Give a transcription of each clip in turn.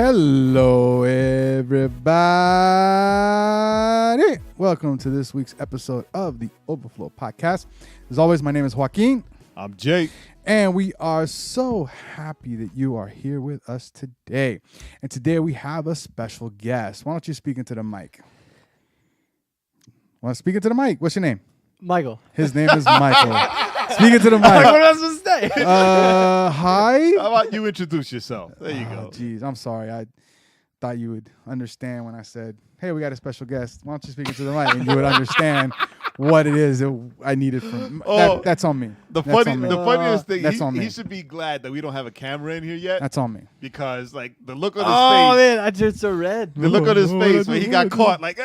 Hello, everybody. Welcome to this week's episode of the Overflow Podcast. As always, my name is Joaquin. I'm Jake. And we are so happy that you are here with us today. And today we have a special guest. Why don't you speak into the mic? Want to speak into the mic? What's your name? Michael. His name is Michael. Speak into the mic. What am I supposed to say? Hi. How about you introduce yourself? There you go. Jeez, I'm sorry. I thought you would understand when I said, hey, we got a special guest. Why don't you speak into the mic? And you would understand what it is that I needed from. That's on me. The funniest thing, he should be glad that we don't have a camera in here yet. That's on me. Because like the look on his Oh face. man, I turned so red. The look on his face when he got caught, like.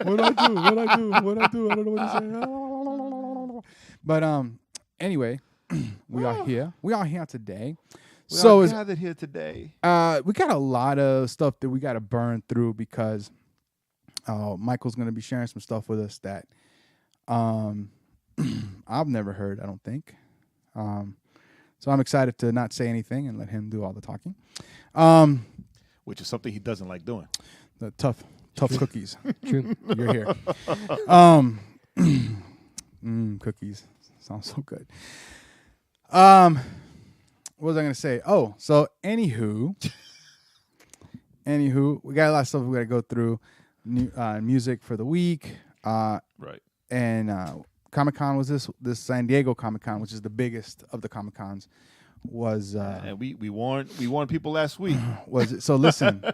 What I do? I don't know what to say. But anyway, we are here. We are here today. We are gathered here today. We got a lot of stuff that we got to burn through because Michael's going to be sharing some stuff with us that I've never heard, I don't think. So I'm excited to not say anything and let him do all the talking. Which is something he doesn't like doing. The tough cookies. True. You're here. Cookies. Sounds so good. What was I going to say? Oh, so anywho, we got a lot of stuff we got to go through. Music for the week. Right. And Comic-Con was this San Diego Comic-Con, which is the biggest of the Comic-Cons, was and we warned people last week. Was it? So listen,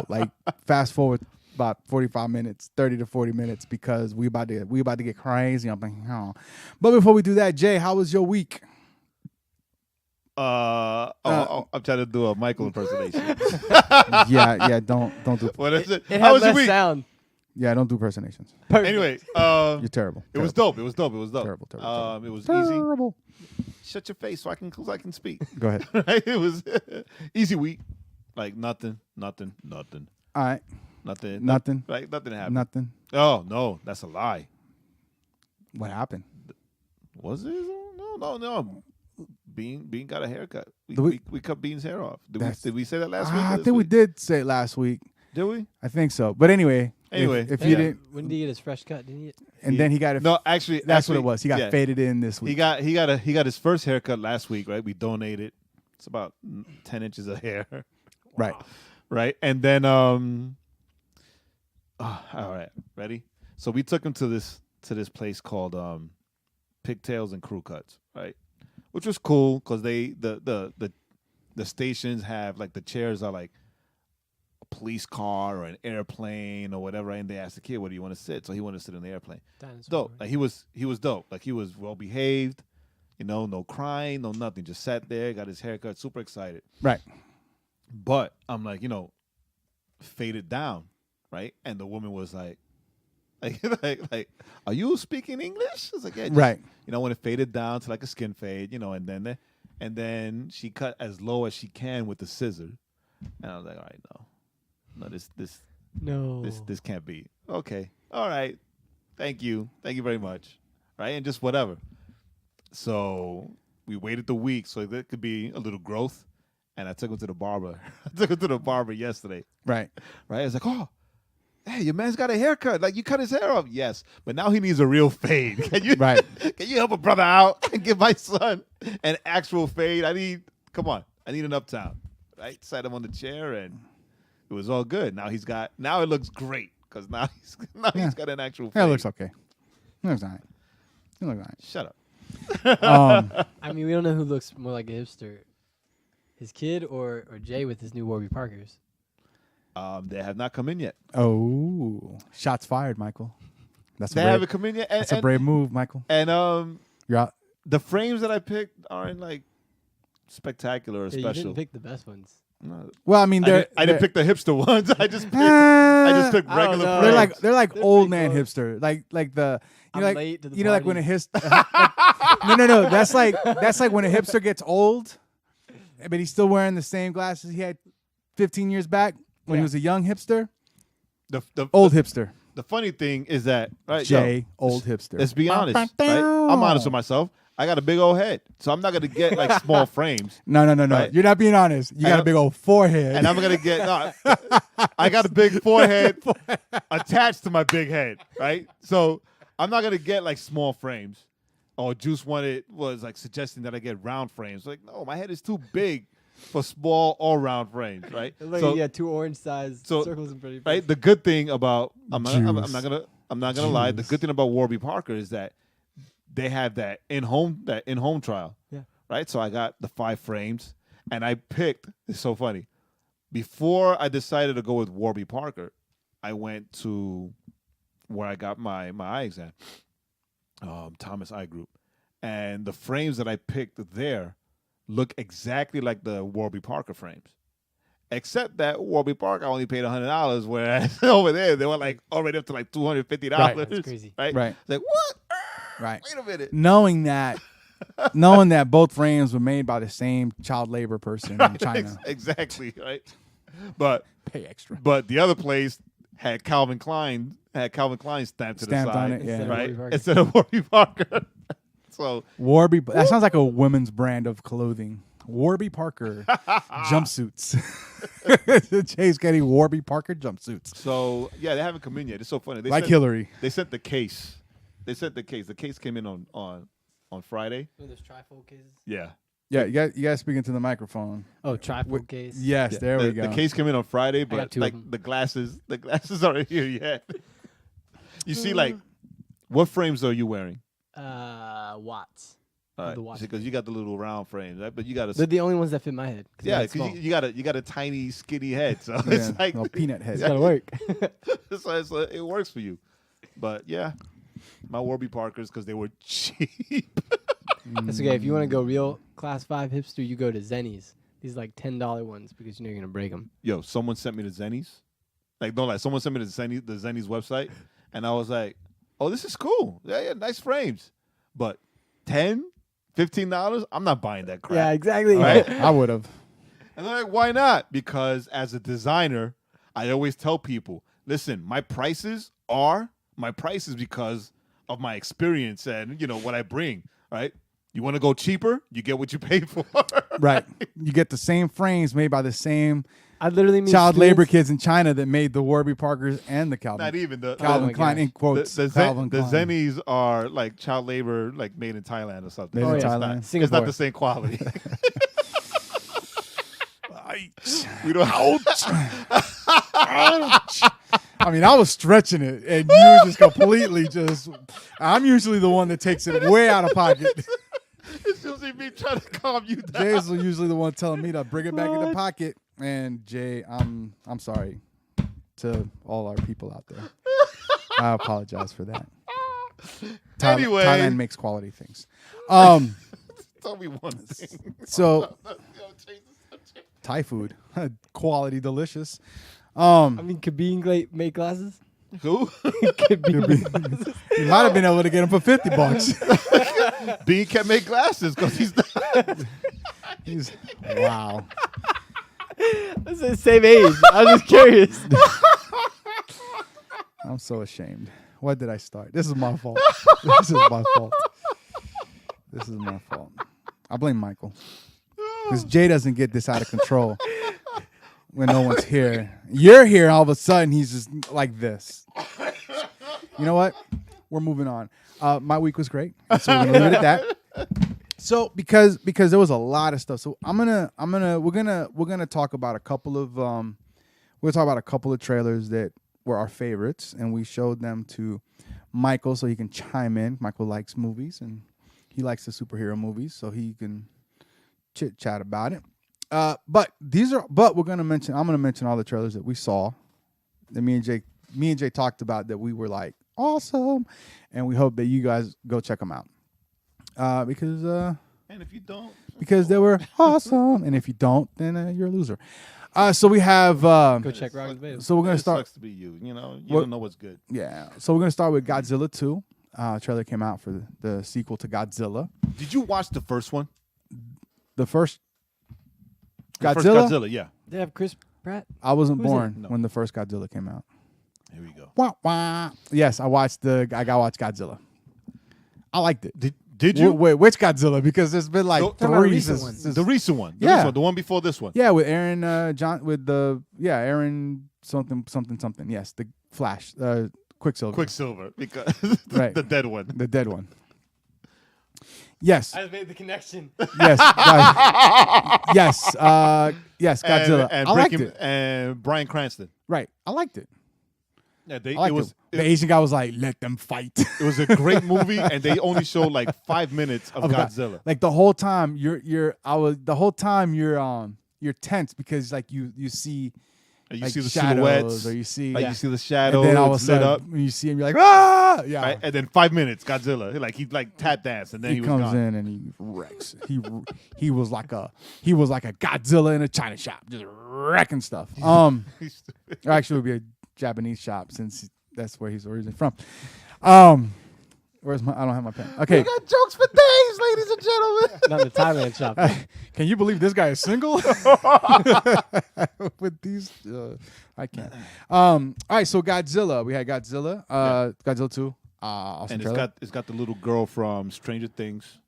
like fast forward about 45 minutes, 30 to 40 minutes, because we about to get crazy. I'm like, oh. But before we do that, Jay, how was your week? I'm trying to do a Michael impersonation. yeah, don't do. What is it? It How had was your less week? sound. Yeah, don't do impersonations. Perfect. Anyway, You're terrible. It was dope. It was dope. Terrible. It was Terrible. easy. Shut your face so I can speak. Go ahead. Right? It was easy week. Like nothing. All right. Nothing. Right? Nothing happened. Nothing. Oh no, that's a lie. What happened? Was it? No. Bean got a haircut. We cut Bean's hair off. Did we say that last week? I think we did say it last week. Did we? I think so. But anyway, if you didn't, When did he get his fresh cut? Didn't he? then he got it. No, actually, that's what it was. He got faded in this week. He got his first haircut last week. Right? We donated. It's about 10 inches of hair. Right. Right. And then all right, ready? So we took him to this place called Pigtails and Crew Cuts, right? Which was cool because the stations have like the chairs are like a police car or an airplane or whatever, right? And they asked the kid, "Where do you want to sit?" So he wanted to sit in the airplane. Dinosaur. Dope. Like he was dope. Like he was well behaved, no crying, no nothing. Just sat there, got his haircut, super excited. Right. But I'm like, faded down, right? And the woman was like, are you speaking English? I was like, yeah, Right. When it faded down to like a skin fade, and then she cut as low as she can with the scissor, and I was like, all right, no, this can't be okay. All right, thank you very much, right? And just whatever. So we waited the week so there could be a little growth, and I took him to the barber. Yesterday. Right. Right. I was like, oh. Hey, your man's got a haircut. Like, you cut his hair off. Yes, but now he needs a real fade. Can you help a brother out and give my son an actual fade? I need an uptown. Right? Sat him on the chair, and it was all good. Now it looks great because now he's got an actual fade. Yeah, it looks okay. It looks all right. Shut up. I mean, we don't know who looks more like a hipster, his kid or Jay with his new Warby Parkers. They have not come in yet. Oh, shots fired, Michael. They haven't come in yet. That's a brave move, Michael. And you're out. The frames that I picked aren't like spectacular or special. You didn't pick the best ones. No. Well, I mean, I didn't pick the hipster ones. I just picked regular frames. They're like old man hipster. Like the late to the like when a hipster. No. That's like when a hipster gets old, but he's still wearing the same glasses he had 15 years back. When he was a young hipster, old hipster. The funny thing is that, right, old hipster. Let's be honest, right? I'm honest with myself. I got a big old head, so I'm not gonna get like small frames. No. Right? You're not being honest. You got a big old forehead. And I'm gonna get. No, I got a big forehead attached to my big head, right? So I'm not gonna get like small frames. Or Juice was like suggesting that I get round frames. Like, no, my head is too big for small or round frames, right? Like, so, yeah, 2 orange-sized circles in pretty. Right. The good thing about I'm not gonna lie. The Juice. good thing about Warby Parker is that they have that in-home trial. Yeah. Right. So I got the 5 frames, and I picked. It's so funny. Before I decided to go with Warby Parker, I went to where I got my eye exam, Thomas Eye Group, and the frames that I picked there look exactly like the Warby Parker frames, except that Warby Parker I only paid $100, whereas over there they were like already up to like $250. Right. That's crazy. Right? Right. Like what? Right. Wait a minute. Knowing that both frames were made by the same child labor person in China. Exactly. Right. But Pay extra. But the other place had Calvin Klein stamped to the Stamped side, on it, yeah. right? Warby Parker. Instead of Warby Parker. So Warby. That sounds like a women's brand of clothing. Warby Parker jumpsuits. Jay's getting Warby Parker jumpsuits. So yeah, they haven't come in yet. It's so funny. They Like sent, Hillary. They sent the case. The case came in on Friday. One of those trifold cases. Yeah. Yeah, you guys speaking to the microphone. Oh, trifold case. Yes, Yeah. there we go. The case came in on Friday, got but 2 like of them. the glasses aren't here yet. You see, like, what frames are you wearing? Watts. All right, The watch because you got the little round frames, right? But you got They're a the only ones that fit my head. yeah, it's because you got a tiny skinny head, so Yeah, it's like little peanut head. It's gotta work. so it works for you. But yeah, my Warby Parkers because they were cheap. That's okay. If you want to go real class 5 hipster, you go to Zennies. These like $10 ones because you know you're gonna break them. Yo, someone sent me the Zennies. Like, don't lie. Someone sent me the Zennies website, and I was like, "Oh, this is cool. Yeah, nice frames." But $10, $15, I'm not buying that crap. Yeah, exactly. Right? I would have. And they're like, "Why not?" Because as a designer, I always tell people, "Listen, my prices because of my experience and what I bring." Right? You want to go cheaper? You get what you pay for. Right. You get the same frames made by the same I literally mean child labor students- kids in China that made the Warby Parkers and the Calvin. Not even the Calvin Oh my Klein gosh. in quotes. the Calvin Klein. Zennies are like child labor, like made in Thailand or something. Made in It's Thailand. not- It's Singapore. not the same quality. Ouch. We don't. Ouch. I mean, I was stretching it, and you were just completely just. I'm usually the one that takes it way out of pocket. It's usually me trying to calm you down. Jay's usually the one telling me to bring it back in the pocket. And Jay, I'm sorry to all our people out there. I apologize for that. Anyway. Thailand makes quality things. Tell me one thing. So Change the subject. Thai food, quality, delicious. I mean, Kabine make glasses. Who? Kabine. You might have been able to get them for $50. Bean can't make glasses because he's not. He's wow. That's the same age. I was just curious. I'm so ashamed. What did I start? This is my fault. This is my fault. This is my fault. I blame Michael. Because Jay doesn't get this out of control when no one's here. You're here, and all of a sudden, he's just like this. You know what? We're moving on. My week was great, and so we're gonna leave it at that. So because there was a lot of stuff, so we're gonna talk about a couple of trailers that were our favorites, and we showed them to Michael so he can chime in. Michael likes movies, and he likes the superhero movies, so he can chit chat about it. But we're gonna mention. I'm gonna mention all the trailers that we saw that me and Jay talked about that we were like awesome, and we hope that you guys go check them out. Because And if you don't, they were awesome, and if you don't, then you're a loser. So we have Go check Rotten Tomatoes. so we're gonna it start. sucks to be you. You What- don't know what's good. Yeah, so we're gonna start with Godzilla 2. Trailer came out for the sequel to Godzilla. Did you watch the first one? The first The first Godzilla. Godzilla, yeah. They have Chris Pratt. I wasn't Who's it? born No. when the first Godzilla came out. Here we go. Wah, wah. Yes, I gotta watch Godzilla. I liked it. Did you? Wait, which Godzilla? Because there's been like Talking about the three. recent one. The recent one. The one before this one. Yeah, with Aaron Aaron something. Yes, the Flash, Quicksilver. Because Right. the dead one. The dead one. Yes. I made the connection. Yes. Yes, Godzilla. And I liked it. And Bryan Cranston. Right. I liked it. Yeah, The Asian guy was like, "Let them fight." It was a great movie, and they only showed like 5 minutes of Godzilla. Like the whole time you're tense because like you see And you like see the shadows silhouettes, or you see you see the shadows, and then all of a lit sudden up, when you see him, you're like, ah, yeah. right? And then 5 minutes, Godzilla, like he like tap dance, and then he was comes gone. in and he wrecks. He was like a Godzilla in a China shop, just wrecking stuff. Actually, it would be a Japanese shop since that's where he's originally from. Where's my? I don't have my pen. Okay. We got jokes for days, ladies and gentlemen. Not the Thailand shop. Can you believe this guy is single? With these, I can't. All right, so Godzilla. We had Godzilla. Godzilla 2. Awesome And trailer. it's got the little girl from Stranger Things.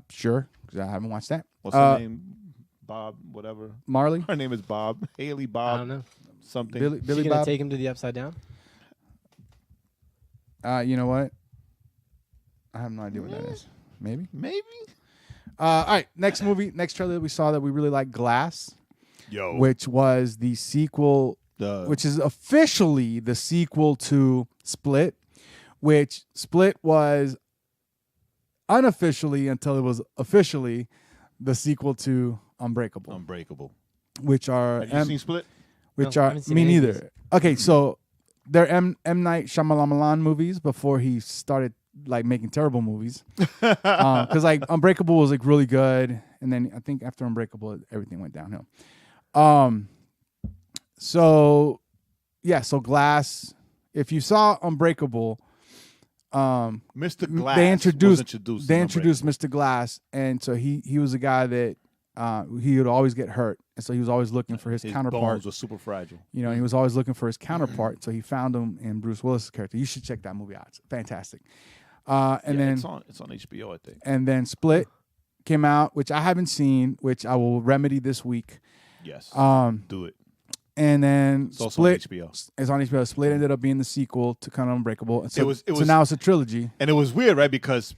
Sure, because I haven't watched that. What's her name? Bob, whatever. Marley. Her name is Bob. Haley I Bob. don't know. Something. Billy She gonna Bob. take him to the Upside Down? You know what? I have no idea what that is. Maybe. All right, next trailer that we saw that we really liked, Glass, Yo. which was the sequel, which is officially the sequel to Split, which Split was unofficially until it was officially the sequel to Unbreakable. Which are Have you seen Split? Which No, I are haven't seen me any of neither. Okay, so they're M Night Shyamalan movies before he started like making terrible movies. Because like Unbreakable was like really good, and then I think after Unbreakable everything went downhill. So Glass. If you saw Unbreakable, Mr. Glass they was introduced Mr. Glass, and so he was a guy that he would always get hurt, and so he was always looking for his counterpart. Bones were super fragile. You know, he was always looking for his counterpart, so he found him in Bruce Willis' character. You should check that movie out; it's fantastic. Then it's on HBO, I think. And then Split came out, which I haven't seen, which I will remedy this week. Yes, do it. And then It's also Split on HBO. is on HBO. Split ended up being the sequel to kind of Unbreakable, and so It was now it's a trilogy. And it was weird, right? Because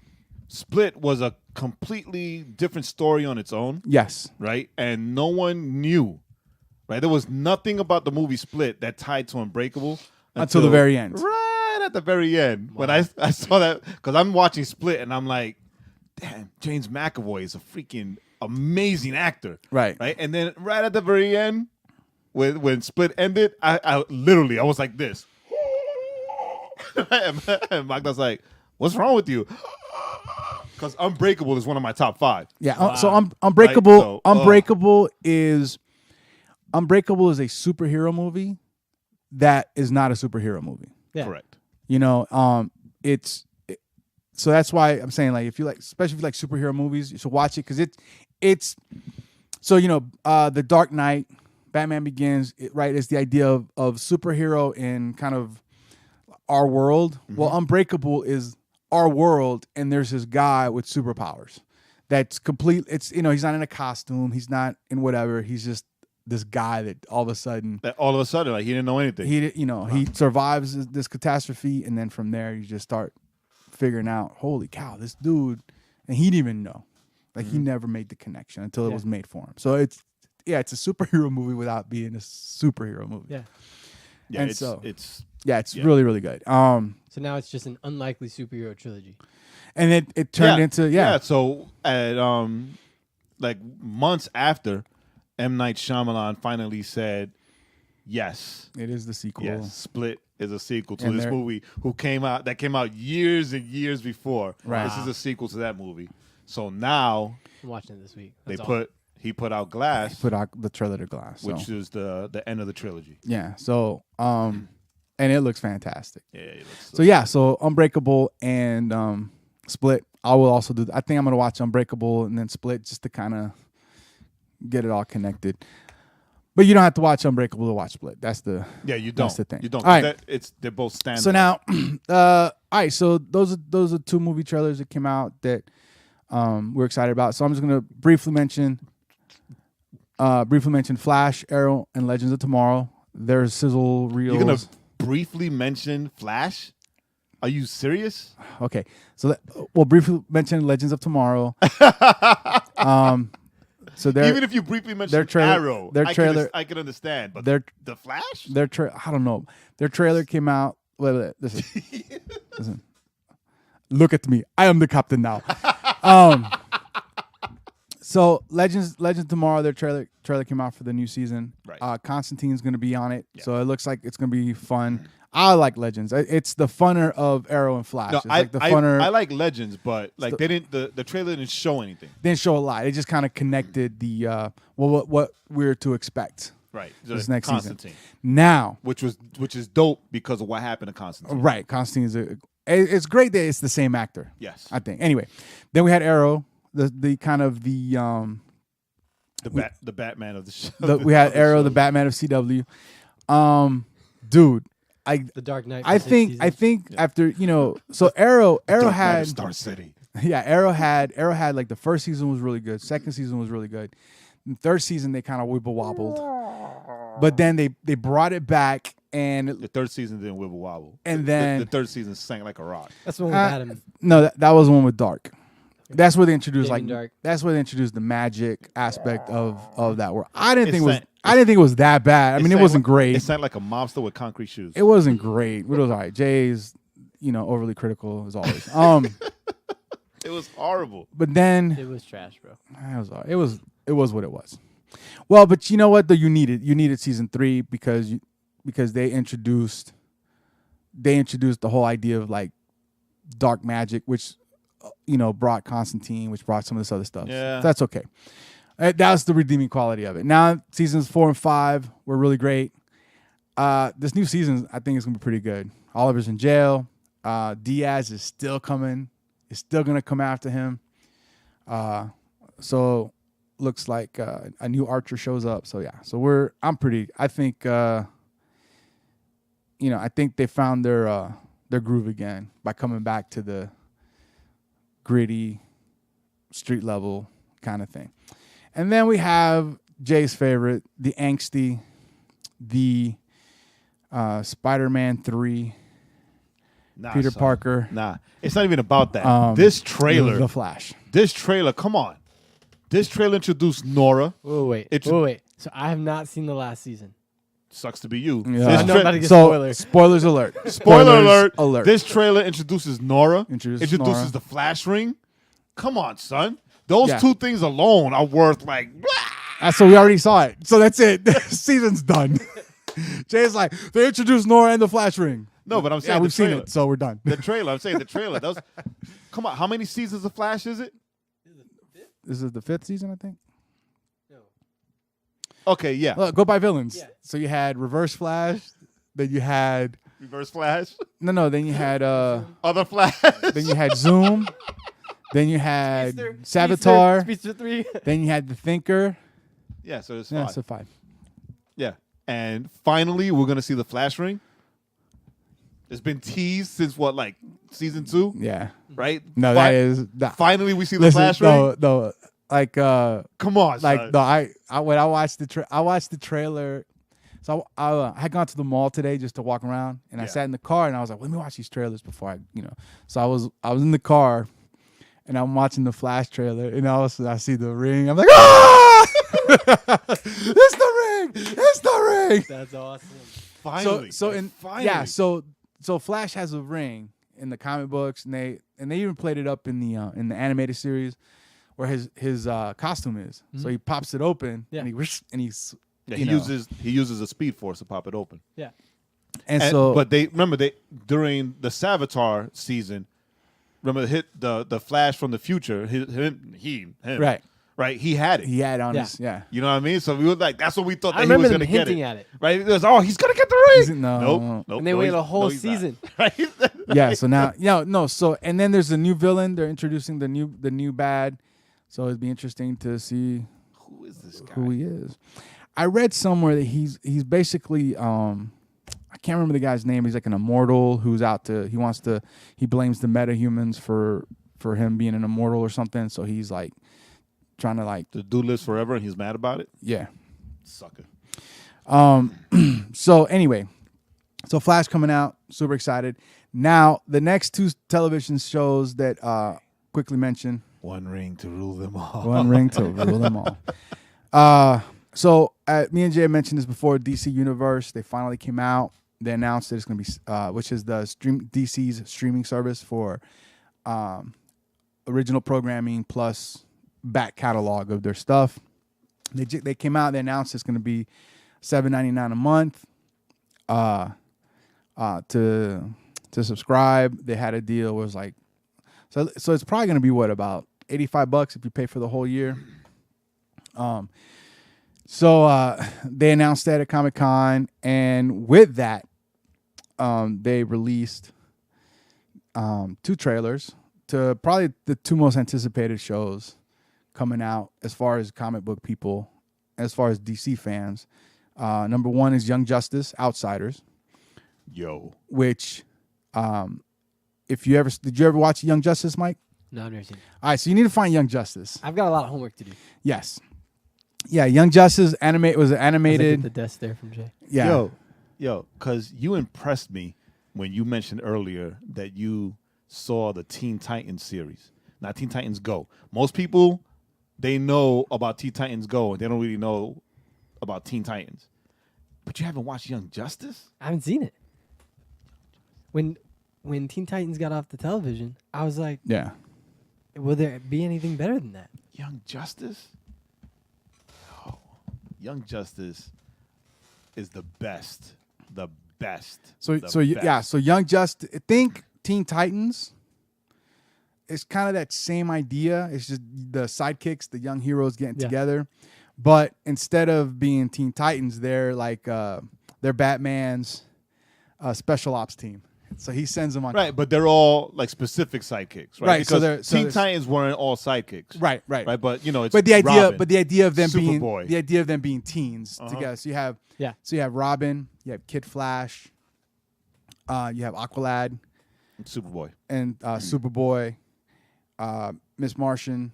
Split was a completely different story on its own. Yes, Right? And no one knew. Right? There was nothing about the movie Split that tied to Unbreakable until the very end. Right at the very end. When I saw that, because I'm watching Split and I'm like, damn, James McAvoy is a freaking amazing actor. Right. And then right at the very end, when Split ended, I literally was like this. And Magda's like, what's wrong with you? Because Unbreakable is one of my top 5. Yeah. Wow. So Unbreakable, Right, so, Unbreakable is a superhero movie that is not a superhero movie. Yeah. Correct. You know, so that's why I'm saying, like, if you like, especially if you like superhero movies, you should watch it because it's so, you know, The Dark Knight, Batman Begins, right? It's the idea of superhero in kind of our world. Mm-hmm. Well, Unbreakable is our world, and there's this guy with superpowers. That's complete. It's, you know, he's not in a costume. He's not in whatever. He's just this guy that all of a sudden, like he didn't know anything. He survives this catastrophe, and then from there you just start figuring out, holy cow, this dude, and he didn't even know, like he never made the connection until it was made for him. So it's a superhero movie without being a superhero movie. Yeah. Yeah, and it's really, really good. So now it's just an unlikely superhero trilogy. And it turned into So at like months after, M. Night Shyamalan finally said, yes, it is the sequel. yes, Split is a sequel to And this movie that came out years and years before. Right. This is a sequel to that movie. So now I'm watching it this week. he put out Glass, Put out the trailer to Glass, which is the end of the trilogy. yeah. So and it looks fantastic. Yeah, it looks So Unbreakable and Split. I will also do. I think I'm gonna watch Unbreakable and then Split just to kind of get it all connected. But you don't have to watch Unbreakable to watch Split. That's the you don't. That's the thing. You don't. All right. They're both standard. So now, all right. So those are 2 movie trailers that came out that we're excited about. So I'm just gonna briefly mention Flash, Arrow, and Legends of Tomorrow. There's sizzle reels. You're gonna briefly mention Flash? Are you serious? Okay. So we'll briefly mention Legends of Tomorrow. So even if you briefly mention Arrow, I can understand. But the Flash? I don't know. Their trailer came out. Wait, listen. Look at me. I am the captain now. So Legends Tomorrow, their trailer came out for the new season. Right. Constantine's going to be on it, so it looks like it's going to be fun. I like Legends. It's the funner of Arrow and Flash. No, it's the funner. I like Legends, but like the trailer didn't show anything. Didn't show a lot. It just kind of connected the what we're to expect. Right. This next Constantine. season. Now, which is dope because of what happened to Constantine. Right. Constantine's it's great that it's the same actor. Yes. I think. Anyway, then we had Arrow, the Batman of the show. We had Arrow, the Batman of CW. Dude, the Dark Knight. I think after so Arrow had Star City. Yeah, Arrow had like the first season was really good, second season was really good, and third season they kind of wibble wobbled, but then they brought it back and the third season didn't wibble wobble, and then the third season sank like a rock. That's the one with Adam. No, that was the one with Dark. That's where they introduced Dark. That's where they introduced the magic aspect of that world. I didn't think it was that bad. I mean, it wasn't great. It sounded like a mobster with concrete shoes. It wasn't great. It was all right. Jay's, overly critical as always. It was horrible. But then it was trash, bro. It was what it was. Well, but you know what? Though you needed season 3 because they introduced the whole idea of like dark magic, which brought Constantine, which brought some of this other stuff. Yeah. So that's okay. That's the redeeming quality of it. Now seasons 4 and 5 were really great. This new season I think is gonna be pretty good. Oliver's in jail. Diaz is still coming. Is still gonna come after him. So looks like a new Archer shows up. So yeah. So I think I think they found their groove again by coming back to the gritty street level kind of thing. And then we have Jay's favorite, the angsty, the Spider-Man 3, Peter Parker. Nah, it's not even about that. This trailer, The Flash. This trailer, come on. This trailer introduced Nora. Wait. So I have not seen the last season. Sucks to be you. Yeah. I know I'm about to get spoilers. Spoilers alert. Spoiler alert. This trailer introduces Nora. Introduces Nora. The Flash ring. Come on, son. Those two things alone are worth like. So we already saw it. So that's it. Season's done. Jay's like, they introduced Nora and the Flash ring. No, but I'm saying we've seen it, so we're done. The trailer. I'm saying the trailer. Come on. How many seasons of Flash is it? This is the 5th season, I think. Okay, yeah. Look, go by villains. Yeah. So you had Reverse Flash, then you had Reverse Flash. No, then you had Other Flash. Then you had Zoom. Then you had Savitar. Speedster 3. Then you had the Thinker. Yeah, so it's 5. Yeah, so 5. Yeah, and finally we're gonna see the Flash ring. It's been teased since what, like season 2? Yeah. Right. No, finally we see the Flash ring. No. Like come on, like son. no, when I watched the trailer, so I had gone to the mall today just to walk around, and I sat in the car and I was like, let me watch these trailers before So I was in the car, and I'm watching the Flash trailer, and all of a sudden I see the ring. I'm like, ah! It's the ring! It's the ring! That's awesome. Finally. So Flash has a ring in the comic books, and they even played it up in the animated series. Where his costume is, so he pops it open, and he uses a Speed Force to pop it open. Yeah, but during the Savitar season, remember the Flash from the future, him right, he had it. He had it on his You know what I mean? So we were like, that's what we thought I that he was remember going to get hinting it. at it. Right? It was, he's going to get the ring. Nope. And they waited a whole season. Right? Yeah. So now, So and then there's a new villain. They're introducing the new bad. So it'd be interesting to see who is this guy? Who he is. I read somewhere that he's basically I can't remember the guy's name. He's like an immortal who's out to he blames the metahumans for him being an immortal or something. So he's like trying to like the dude lives forever and he's mad about it. Yeah, sucker. So anyway, so Flash coming out, super excited. Now the next two television shows that quickly mention. One ring to rule them all. One ring to rule them all. So me and Jay mentioned this before. DC Universe, they finally came out. They announced that it's going to be, which is the DC's streaming service for original programming plus back catalog of their stuff. They came out. They announced it's going to be $7.99 a month. To subscribe, they had a deal where it was like, so it's probably going to be what, about $85 if you pay for the whole year. So they announced that at Comic-Con, and with that, they released 2 trailers to probably the 2 most anticipated shows coming out as far as comic book people, as far as DC fans. Number 1 is Young Justice, Outsiders. Yo. Which, did you ever watch Young Justice, Mike? No, I've never seen it. All right, so you need to find Young Justice. I've got a lot of homework to do. Yes. Yeah, Young Justice was animated. The desk there from Jay. Yeah. Yo, because you impressed me when you mentioned earlier that you saw the Teen Titans series. Not Teen Titans Go. Most people, they know about Teen Titans Go, and they don't really know about Teen Titans. But you haven't watched Young Justice? I haven't seen it. When Teen Titans got off the television, I was like, yeah. Will there be anything better than that? Young Justice? Oh, Young Justice is the best. The best. So Young Justice, I think Teen Titans is kind of that same idea. It's just the sidekicks, the young heroes getting together. But instead of being Teen Titans, they're like they're Batman's special ops team. So he sends them on. Right, but they're all like specific sidekicks, right? Right. Because Teen Titans weren't all sidekicks. Right. But it's the Robin, idea of them Superboy. being teens together. So you have Robin, you have Kid Flash, you have Aqualad, Superboy, and Superboy, Miss Martian,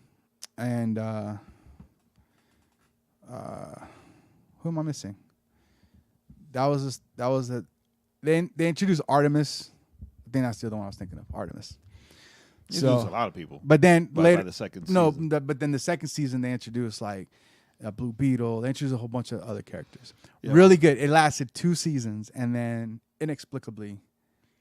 and who am I missing? They introduced Artemis. I think that's the other one I was thinking of. Artemis. So a lot of people. But then later, by the second season. but then the second season they introduced like a Blue Beetle. They introduced a whole bunch of other characters. Yeah. Really good. It lasted 2 seasons, and then inexplicably,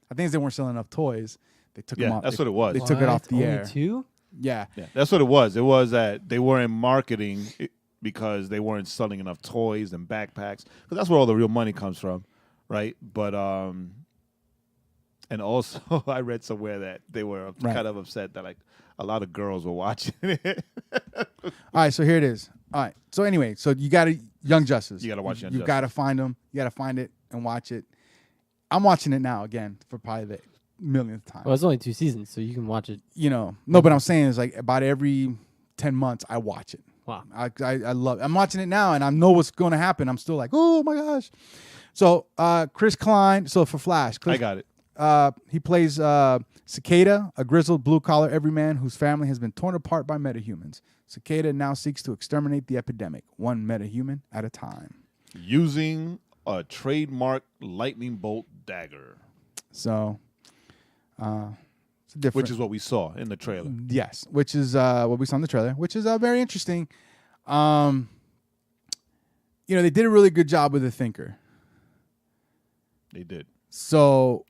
I think they weren't selling enough toys. They took them off. That's what it was. They took it off the Only air. 2? Yeah, that's what it was. It was that they weren't marketing because they weren't selling enough toys and backpacks. Because that's where all the real money comes from. Right, but and also I read somewhere that they were kind of upset that like a lot of girls were watching it. All right, so here it is. All right, so anyway, so you got Young Justice. You got to watch Young Justice. You got to find them. You got to find it and watch it. I'm watching it now again for probably the millionth time. Well, it's only 2 seasons, so you can watch it. No, but I'm saying is like about every 10 months I watch it. Wow, I love it. I'm watching it now, and I know what's going to happen. I'm still like, oh my gosh. So Chris Klein. So for Flash, I got it. He plays Cicada, a grizzled blue-collar everyman whose family has been torn apart by metahumans. Cicada now seeks to exterminate the epidemic, one metahuman at a time, using a trademark lightning bolt dagger. So, it's different. Which is what we saw in the trailer. Yes, which is what we saw in the trailer, which is very interesting. They did a really good job with the Thinker. They did. So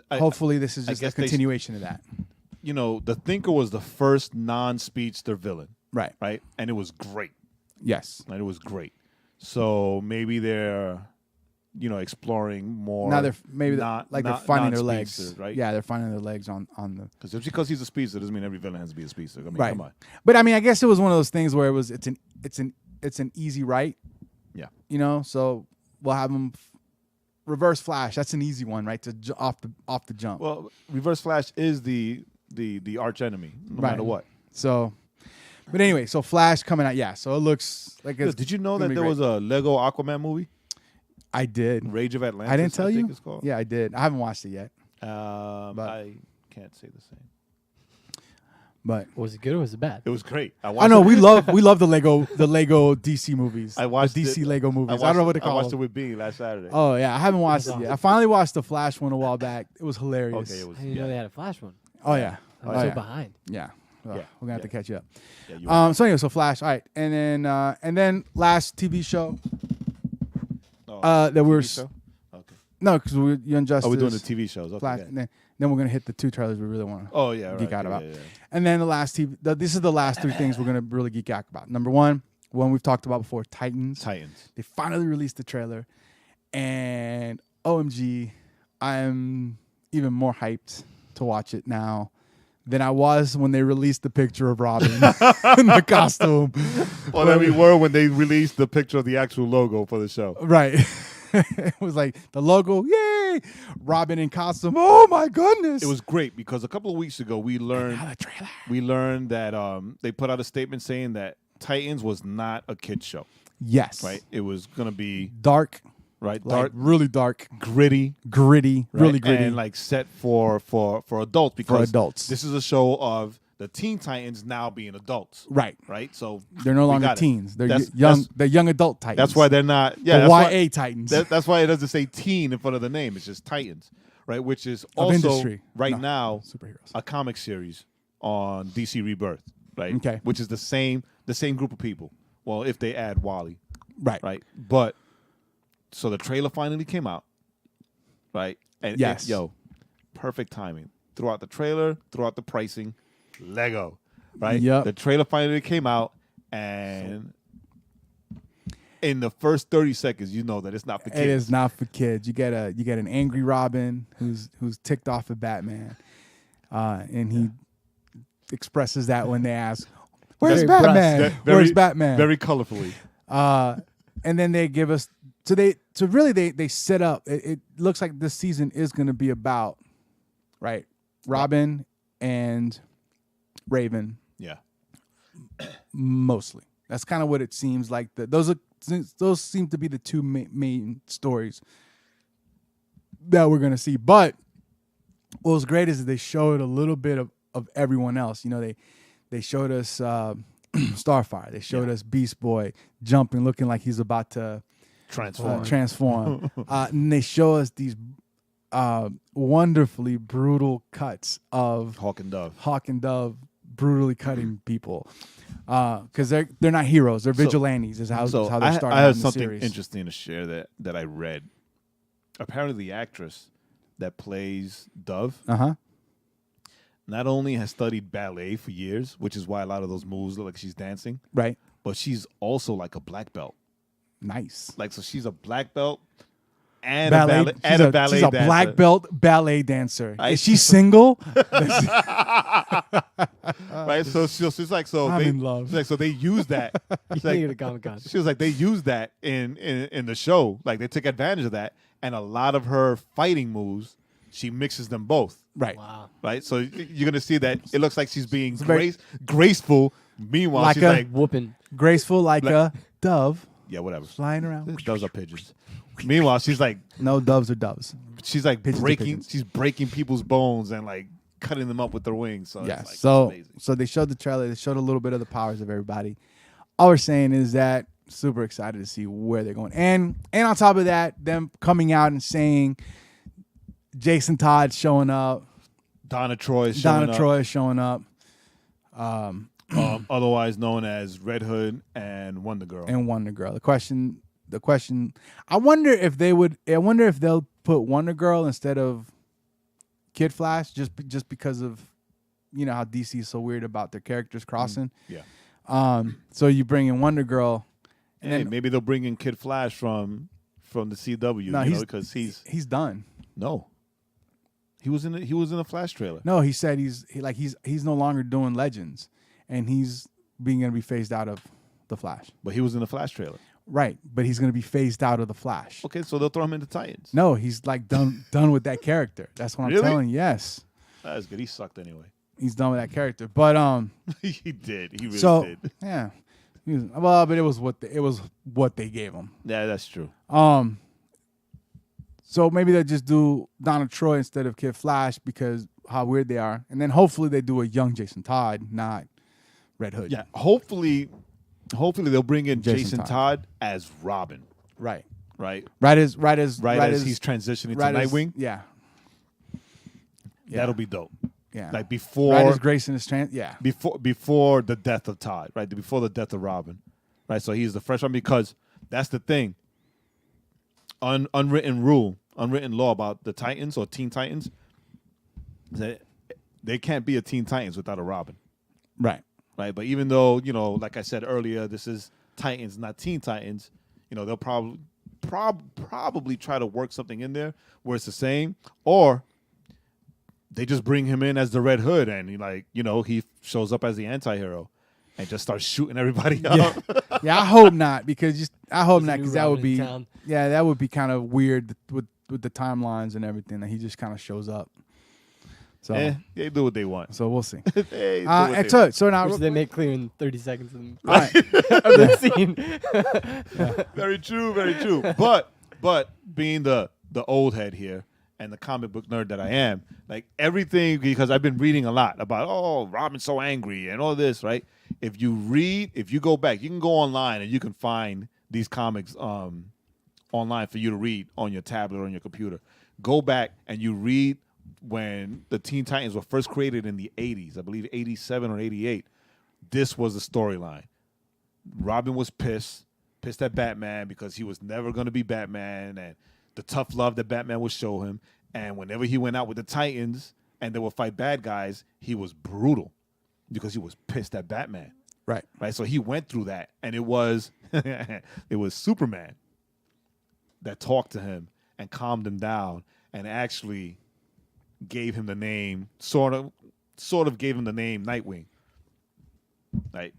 hopefully this is I just a continuation of that. The Thinker was the first non-speedster villain. Right. Right? And it was great. Yes. And it was great. So maybe they're, exploring more. Now they're finding their legs. Right? Yeah, they're finding their legs on the. Because just because he's a speedster doesn't mean every villain has to be a speedster. I mean, right. Come on. But I mean, I guess it was one of those things where it's an easy write. Yeah. So we'll have them. Reverse Flash, that's an easy one, right? Off the jump. Well, Reverse Flash is the arch enemy, no matter what. So, But anyway, so Flash coming out. Yeah, so it looks like it's. Did you know that gonna be there great. was a Lego Aquaman movie? I did. Rage of Atlantis. I didn't tell you. think it's called. Yeah, I did. I haven't watched it yet. I can't say the same. But Was it good or was it bad? It was great. I know we love the Lego DC movies. I watched the DC it. Lego movies. I I don't know what to I call watched it them. with Bean last Saturday. Oh yeah, I haven't watched it That's yet. I awesome. finally watched the Flash one a while back. It was hilarious. Okay, it was. I didn't know they had a Flash one. Oh yeah. I'm Oh, so yeah. behind. Yeah. Ugh, Yeah. We're gonna have to catch you up. Yeah, you were. So anyway, so Flash. All right, and then last TV show Oh, that we're TV show? Okay. no, because we're Young Justice. Oh, we're doing the TV shows. Okay. Flash, yeah. and then we're gonna hit the 2 trailers we really want to Oh yeah, geek right. out yeah, about. yeah, yeah. And then the last TV. This is the last 3 things we're gonna really geek out about. Number one we've talked about before, Titans. Titans. They finally released the trailer, and OMG, I'm even more hyped to watch it now than I was when they released the picture of Robin in the costume. Well, then we were when they released the picture of the actual logo for the show. Right. It was like the logo, yay! Robin in costume. Oh my goodness! It was great because a couple of weeks ago we learned the trailer. that they put out a statement saying that Titans was not a kid show. Yes. Right? It was gonna be Dark. right, Like dark, really dark, gritty, gritty, right? really gritty. and like set for adults because adults. this is a show of the Teen Titans now being adults. right. Right? So They're no we longer got it. teens. They're That's- young. that's- They're young adult Titans. That's why they're not. Yeah, the that's why, YA Titans. that's why it doesn't say teen in front of the name. It's just Titans, right? Which is Of also industry. right No, now superheroes. a comic series on DC Rebirth, right? Okay. Which is the same group of people. Well, if they add Wally, Right. right? But so the trailer finally came out, right? And Yes. perfect timing. Throughout the trailer, throughout the pricing, Lego, right? Yep. The trailer finally came out, and in the first 30 seconds, you know that it's not for kids. It is not for kids. You get an angry Robin who's ticked off at Batman, and he expresses that when they ask, "Where's Very Batman? Very- Where's Batman?" Very colorfully. And then they give us they set up. It looks like this season is going to be about right Robin and Raven Yeah. mostly. That's kind of what it seems like. Those seem to be the 2 main stories that we're going to see. But what was great is that they showed a little bit of everyone else. You know, they showed us Starfire. They showed us Beast Boy jumping, looking like he's about to transform. And they show us these wonderfully brutal cuts of Hawk and Dove. Brutally cutting people because they're not heroes. They're vigilantes. Is how they're starting. I out have in the something series. interesting to share that I read. Apparently, the actress that plays Dove not only has studied ballet for years, which is why a lot of those moves look like she's dancing, Right. but she's also like a black belt. Nice. Like, so she's a black belt and Ballet. a ballet She's a dancer. black belt ballet dancer. I- Is she single? Right? So she's like, so I'm they, in love. she's like, so they use that. You She's think like, of the Comic Con. she was like, they used that in the show. Like, they took advantage of that, and a lot of her fighting moves, she mixes them both. Right. Wow. Right, so you're gonna see that it looks like she's being very- graceful. Meanwhile, Like she's a- like, Whooping. Graceful like a dove yeah, whatever. flying around. Those are pigeons. Meanwhile, she's like No, doves are doves. Pigeons are breaking. pigeons. She's breaking people's bones and like cutting them up with their wings. So Yeah. it's like, So it's amazing. so they showed the trailer. They showed a little bit of the powers of everybody. All we're saying is that super excited to see where they're going. And on top of that, them coming out and saying Jason Todd showing up, Donna Troy is showing Donna up, Troy is showing up, otherwise known as Red Hood and Wonder Girl. and Wonder Girl. The question. I wonder if they'll put Wonder Girl instead of Kid Flash, just because of how DC is so weird about their characters crossing. yeah. So you bring in Wonder Girl, and Hey, then maybe they'll bring in Kid Flash from the CW. No, because he's done. no. He was in a Flash trailer. No, he said he's no longer doing Legends, and he's gonna be phased out of the Flash. But he was in the Flash trailer. Right, but he's gonna be phased out of the Flash. Okay, so they'll throw him into Titans. No, he's like done with that character. That's what I'm Really? telling you. Yes. That's good. He sucked anyway. he's done with that character. But he did. He really did. Yeah. Well, but it was what they gave him. Yeah, that's true. So maybe they'll just do Donna Troy instead of Kid Flash because how weird they are, and then hopefully they do a young Jason Todd, not Red Hood. Yeah, hopefully they'll bring in Jason Todd as Robin. Right. Right as he's transitioning to Nightwing. Yeah. That'll be dope. Yeah. Like before right as Grayson is before the death of Todd, right? Before the death of Robin. Right? So he's the fresh one because that's the thing. Unwritten law about the Titans or Teen Titans that they can't be a Teen Titans without a Robin. Right. Right. But even though, like I said earlier, this is Titans, not Teen Titans, they'll probably try to work something in there where it's the same, or they just bring him in as the Red Hood and he shows up as the anti-hero and just starts shooting everybody up. Yeah, I hope not because that would be that would be kind of weird with the timelines and everything that he just kind of shows up. So they do what they want. So we'll see. So now which they make clear in 30 seconds of the scene. Very true, very true. But being the old head here and the comic book nerd that I am, like everything, because I've been reading a lot about Robin's so angry and all this, right? If you go back, you can go online and you can find these comics online for you to read on your tablet or on your computer. Go back and you read when the Teen Titans were first created in the 80s, I believe 87 or 88. This was the storyline. Robin was pissed at Batman because he was never going to be Batman and the tough love that Batman would show him. And whenever he went out with the Titans and they would fight bad guys, he was brutal because he was pissed at Batman. Right. So he went through that, and it was Superman that talked to him and calmed him down and actually gave him the name, sort of gave him the name Nightwing. Like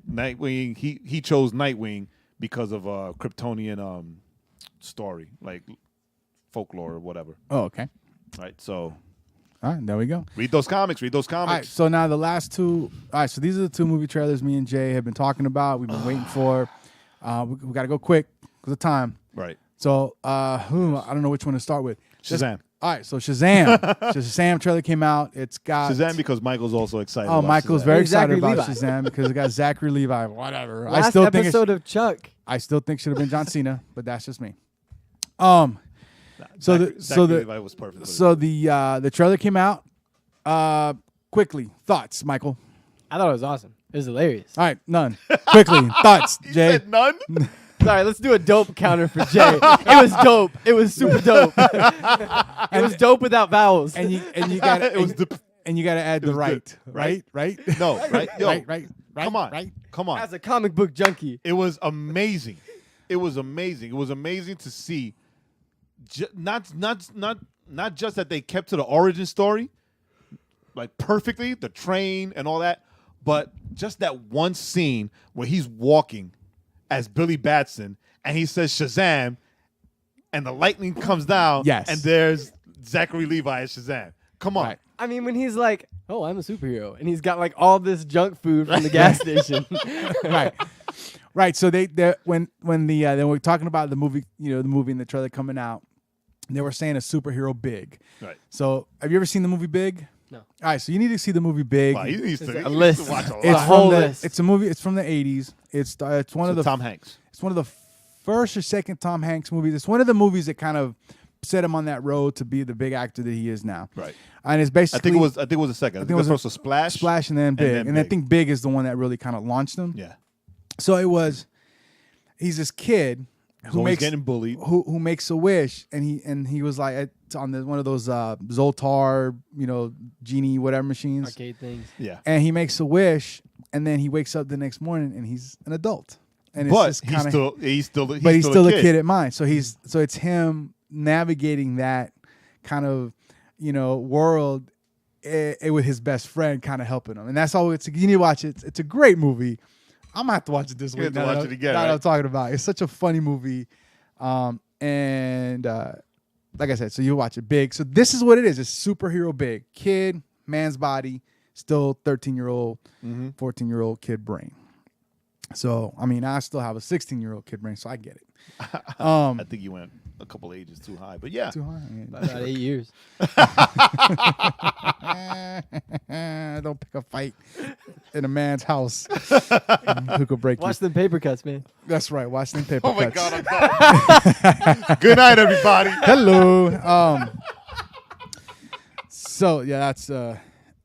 Nightwing, he chose Nightwing because of a Kryptonian story, like folklore or whatever. Oh, okay. Right, so all right, there we go. Read those comics. All right, so now the last two. All right, so these are the two movie trailers me and Jay have been talking about. We've been waiting for. We got to go quick because of time. Right. So I don't know which one to start with. Shazam. All right, so Shazam. Shazam trailer came out. It's got Shazam because Michael's also excited. Oh, Michael's very excited about Levi. Shazam because it got Zachary Levi. Whatever. Last episode of Chuck. I still think should have been John Cena, but that's just me. Zachary Levi was perfect. So the trailer came out. Quickly, thoughts, Michael. I thought it was awesome. It was hilarious. All right, none. Quickly, thoughts, Jay. Said none. Sorry, let's do a dope counter for Jay. It was dope. It was super dope. It was dope without vowels. And you got and you got to add the right. No, right? Yo, right. Come on. As a comic book junkie, It was amazing. It was amazing to see. Not just that they kept to the origin story, like perfectly, the train and all that, but just that one scene where he's walking as Billy Batson and he says Shazam, and the lightning comes down. Yes. And there's Zachary Levi as Shazam. Come on. Right. I mean, when he's like, "Oh, I'm a superhero," and he's got like all this junk food from the gas station, right. So when they were talking about the movie, the movie and the trailer coming out, they were saying a superhero Big. Right. So have you ever seen the movie Big? No. All right, so you need to see the movie Big. Wow, he needs to list. watch a lot. It's whole from list. It's a movie. It's from the 80s. It's one of the Tom Hanks. It's one of the first or second Tom Hanks movies. It's one of the movies that kind of set him on that road to be the big actor that he is now. Right. And it's basically I think it was the second. I think it was first a Splash. And then Big. And I think Big is the one that really kind of launched him. Yeah. So he's this kid who makes getting bullied. Who makes a wish, and he was like on one of those Zoltar, genie whatever machines. arcade things. Yeah. And he makes a wish, and then he wakes up the next morning and he's an adult. And But it's just he's still a kid at mine. So it's him navigating that kind of world with his best friend, kind of helping him. And that's all. You need to watch it. It's a great movie. I'm gonna have to watch it this week. have to watch it again, Now right? I'm talking about. It's such a funny movie, and like I said, so you watch it. Big. So this is what it is. It's superhero Big. Kid man's body, still 13-year-old, Mm-hmm. 14-year-old kid brain. So, I mean, I still have a 16-year-old kid brain, so I get it. I think you went a couple ages too high, but yeah. Too high. About 8 years. Don't pick a fight in a man's house. Who could break Watch you? them paper cuts, man. That's right. Watch them paper Oh my cuts. God, I'm done. Good night, everybody. Hello. So yeah, that's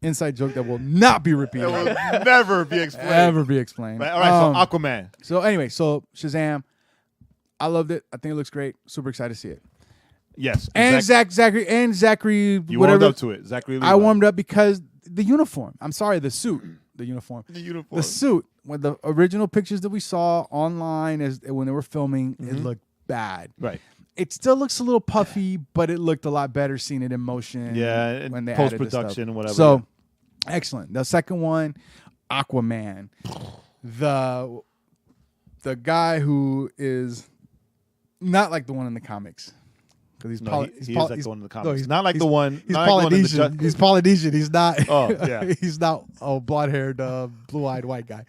inside joke that will not be It repeated. will never be explained. Ever be explained. Right, all right, so Aquaman. So anyway, so Shazam, I loved it. I think it looks great. Super excited to see it. Yes. And Zachary, You whatever. warmed up to it. Zachary Levi. I warmed up because the uniform. I'm sorry, the suit, the uniform, The uniform. the suit. When the original pictures that we saw online when they were filming, it looked bad. Right. It still looks a little puffy, but it looked a lot better seeing it in motion. Yeah, and when they added this post-production stuff. and whatever, So excellent. The second one, Aquaman, the guy who is not like the one in the comics. Because No, he is like the one in the comics. he's- Not like the one. He's not like the one in the Polynesian. He's Polynesian. He's not. Oh, yeah. He's not a blonde-haired, blue-eyed white guy.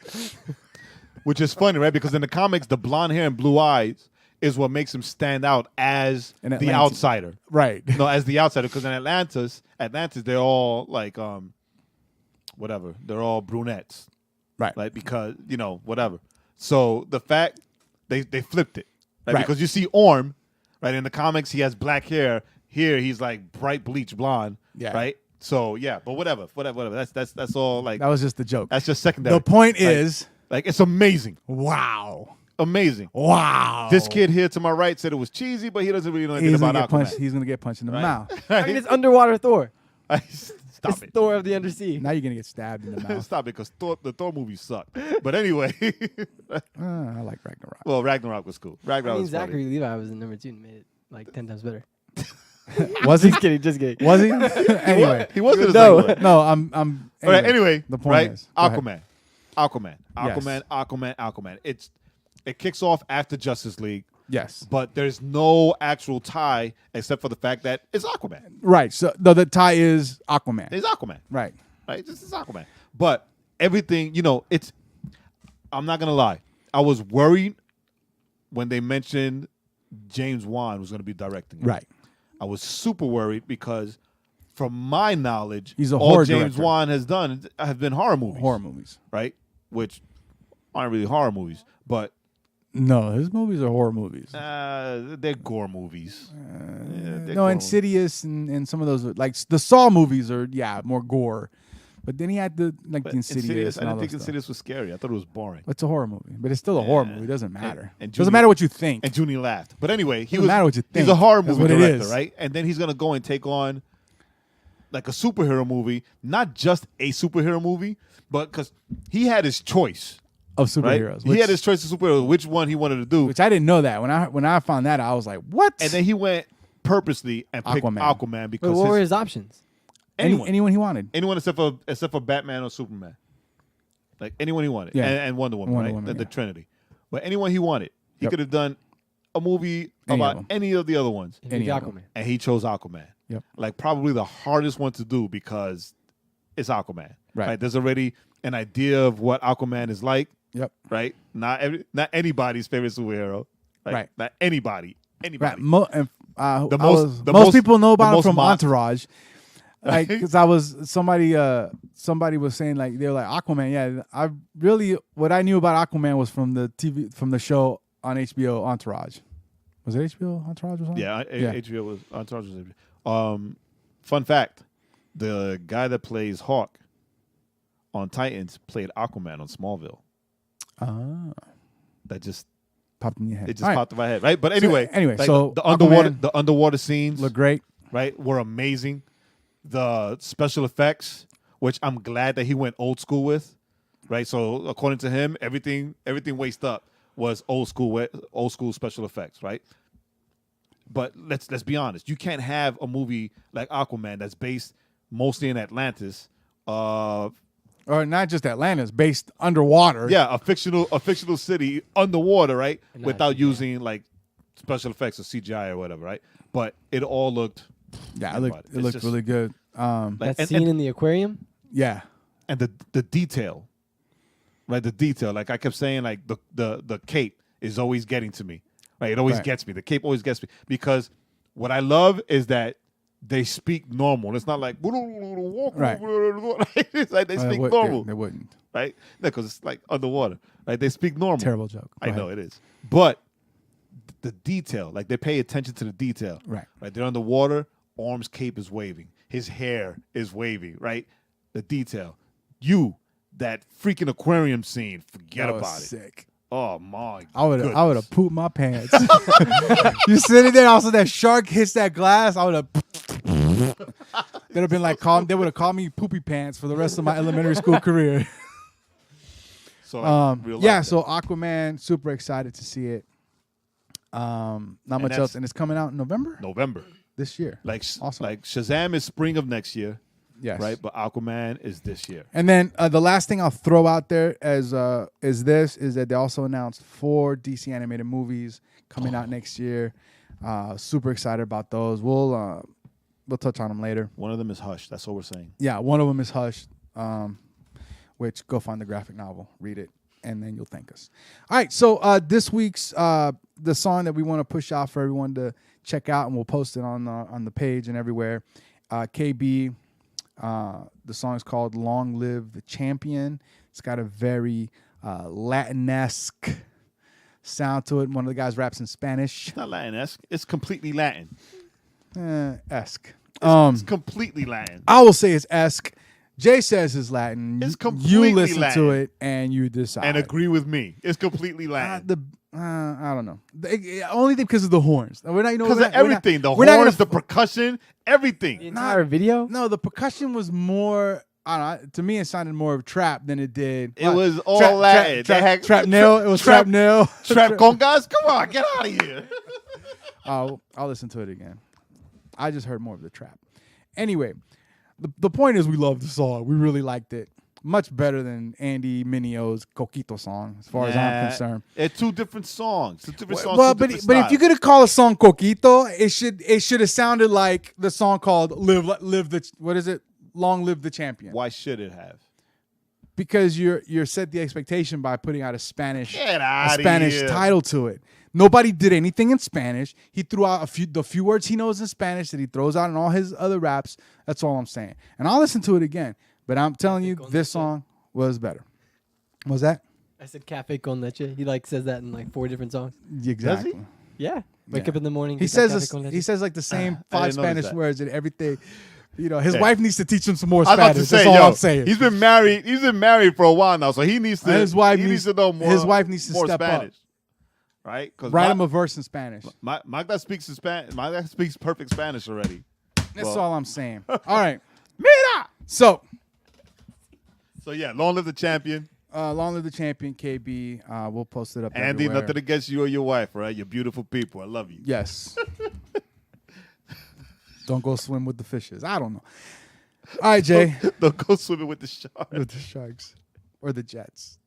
Which is funny, right? Because in the comics, the blonde hair and blue eyes is what makes him stand out as In the Atlantis. outsider. Right. No, as the outsider. Because in Atlantis, they're all like, whatever. They're all brunettes, Right. like because whatever. So the fact they flipped it, right? Right. Because you see Orm, right? In the comics, he has black hair. Here, he's like bright bleach blonde, Yeah. right? So yeah, but whatever. That's all like. That was just the joke. That's just secondary. The point Like- is, like it's amazing, wow. amazing. Wow. This kid here to my right said it was cheesy, but he doesn't really know anything He's about gonna get Aquaman. punched. He's gonna get punched in the Right. mouth. I mean, it's underwater Thor. Stop It's it. Thor of the undersea. Now you're gonna get stabbed in the mouth. Stop it, because the Thor movie sucked. But anyway, I like Ragnarok. well, Ragnarok was cool. I Ragnarok mean, was funny. Zachary Levi was in number 2 and made it like 10 times better. Was he? Just kidding, just kidding. Was he? Anyway. He wasn't No. as No, I'm. All right, anyway, the point right? is, go ahead. Aquaman. Yes. It kicks off after Justice League, Yes. but there's no actual tie except for the fact that it's Aquaman. Right. So the tie is Aquaman. It's Aquaman, Right. right? This is Aquaman. But everything, it's. I'm not gonna lie. I was worried when they mentioned James Wan was going to be directing it. Right. I was super worried because, from my knowledge, He's a all horror James director. Wan has done have been horror movies. Horror movies. Right? Which aren't really horror movies, but No, his movies are horror movies. they're gore movies. They're No, gore Insidious and some of those like the Saw movies are more gore, but then he had the But the Insidious. I and all didn't think that stuff. Insidious was scary. I thought it was boring. It's a horror movie, but it's still a horror Yeah. movie. It doesn't matter. and Doesn't Junie- matter what you think. And Junie laughed. But anyway, Doesn't matter what you he's think. a horror That's movie what it director, is. right? And then he's gonna go and take on like a superhero movie, not just a superhero movie, but because he had his choice. Of Right? superheroes, He had his choice of superheroes, which one he wanted to do. which I didn't know that when I found that I was like, what? And then he went purposely and picked Aquaman. Aquaman Wait, because what were his options? anyone he wanted. anyone except for Batman or Superman, like anyone he wanted, Yeah. and Wonder Woman, Wonder right? Woman, the yeah. Trinity, but anyone he wanted, he Yep. could have done a movie Any of about them. any of the other ones, He Any picked of them. Aquaman. and he chose Aquaman. Yep. Like probably the hardest one to do because it's Aquaman. Right. There's already an idea of what Aquaman is like. Yep. Right. Not anybody's favorite superhero. Right. Not anybody. Right. The Most most- people know the about him most from mocked. Entourage. Like, because somebody was saying like they were like Aquaman. Yeah, what I knew about Aquaman was from the show on HBO Entourage. Was it HBO Entourage or something? Yeah, HBO was Entourage was HBO. Fun fact: the guy that plays Hawk on Titans played Aquaman on Smallville. That just Popped in your head. it just All right. popped in my head, right? But anyway, so the Aquaman underwater scenes look great. right, were amazing. The special effects, which I'm glad that he went old school with, right? So according to him, everything waist up was old school special effects, right? But let's be honest, you can't have a movie like Aquaman that's based mostly in Atlantis. Or not just Atlantis, based underwater. Yeah, a fictional city underwater, right? Not Without CGI. using like special effects or CGI or whatever, right? But it all looked Yeah, It's it looked just- really good. That scene in the aquarium? Yeah. And the detail. Right, the detail. Like I kept saying, like the cape is always getting to me. Right, it always gets me. The cape always gets me because what I love is that they speak normal. It's not like Right. It's like they speak normal. They wouldn't. Right, because it's like underwater. Right, they speak normal. Terrible joke. I know it is, but the detail, like they pay attention to the detail. Right. Right, they're underwater. Orm's cape is waving. His hair is waving. Right, the detail. That freaking aquarium scene. Forget about it. Sick. Oh my! I would have pooped my pants. You sitting there, also that shark hits that glass. I would have. They'd have been like, they would have called me poopy pants for the rest of my elementary school career. So so Aquaman, super excited to see it. Not much else, and it's coming out in November this year. Like awesome. Like Shazam is spring of next year. Yes. Right, but Aquaman is this year. And then the last thing I'll throw out there is that they also announced 4 DC animated movies coming out next year. Super excited about those. We'll touch on them later. One of them is Hush. That's all we're saying. Yeah, one of them is Hush, which go find the graphic novel, read it, and then you'll thank us. All right, so this week's the song that we want to push out for everyone to check out, and we'll post it on the page and everywhere. KB. The song is called Long Live the Champion. It's got a very Latin-esque sound to it. One of the guys raps in Spanish. It's not Latin-esque. It's completely Latin. Esque. It's completely Latin. I will say it's esque. Jay says it's Latin. It's completely You listen Latin. to it and you decide. And agree with me. It's completely Latin. I don't know. Only because of the horns. We're not, because of everything. The horns, horns, the percussion, everything. The entire video? No, the percussion was more. I don't know. To me, it sounded more of trap than it did. It was all Latin. Trap nail. It was trap nail. Trap congas. Come on, get out of here. I'll listen to it again. I just heard more of the trap. Anyway, the point is we love the song. We really liked it. Much better than Andy Mineo's Coquito song, as far as I'm concerned. It's 2 different songs. But if you're gonna call a song Coquito, it should have sounded like the song called Long Live the Champion. Why should it have? Because you're set the expectation by putting out a Spanish here. title to it. Nobody did anything in Spanish. He threw out the few words he knows in Spanish that he throws out in all his other raps. That's all I'm saying. And I'll listen to it again. But I'm telling you, this song was better. What was that? I said cafe con leche. He says that in like 4 different songs. Exactly. Does he? Yeah. Wake up in the morning. He says like the same 5 Spanish words and everything. You know, his wife needs to teach him some more Spanish. That's all I'm saying. He's been married for a while now, so he needs to. His wife needs to know more. His wife needs to more step Spanish, up. right? Write him a verse in Spanish. Magda speaks Spanish. Magda speaks perfect Spanish already. That's all I'm saying. All right. Mira. So yeah, long live the champion. Long live the champion, KB. We'll post it up Andy, everywhere. nothing against you or your wife, right? You're beautiful people. I love you. Yes. Don't go swim with the fishes. I don't know. All right, Jay. Don't go swimming with the sharks. With the sharks. Or the jets.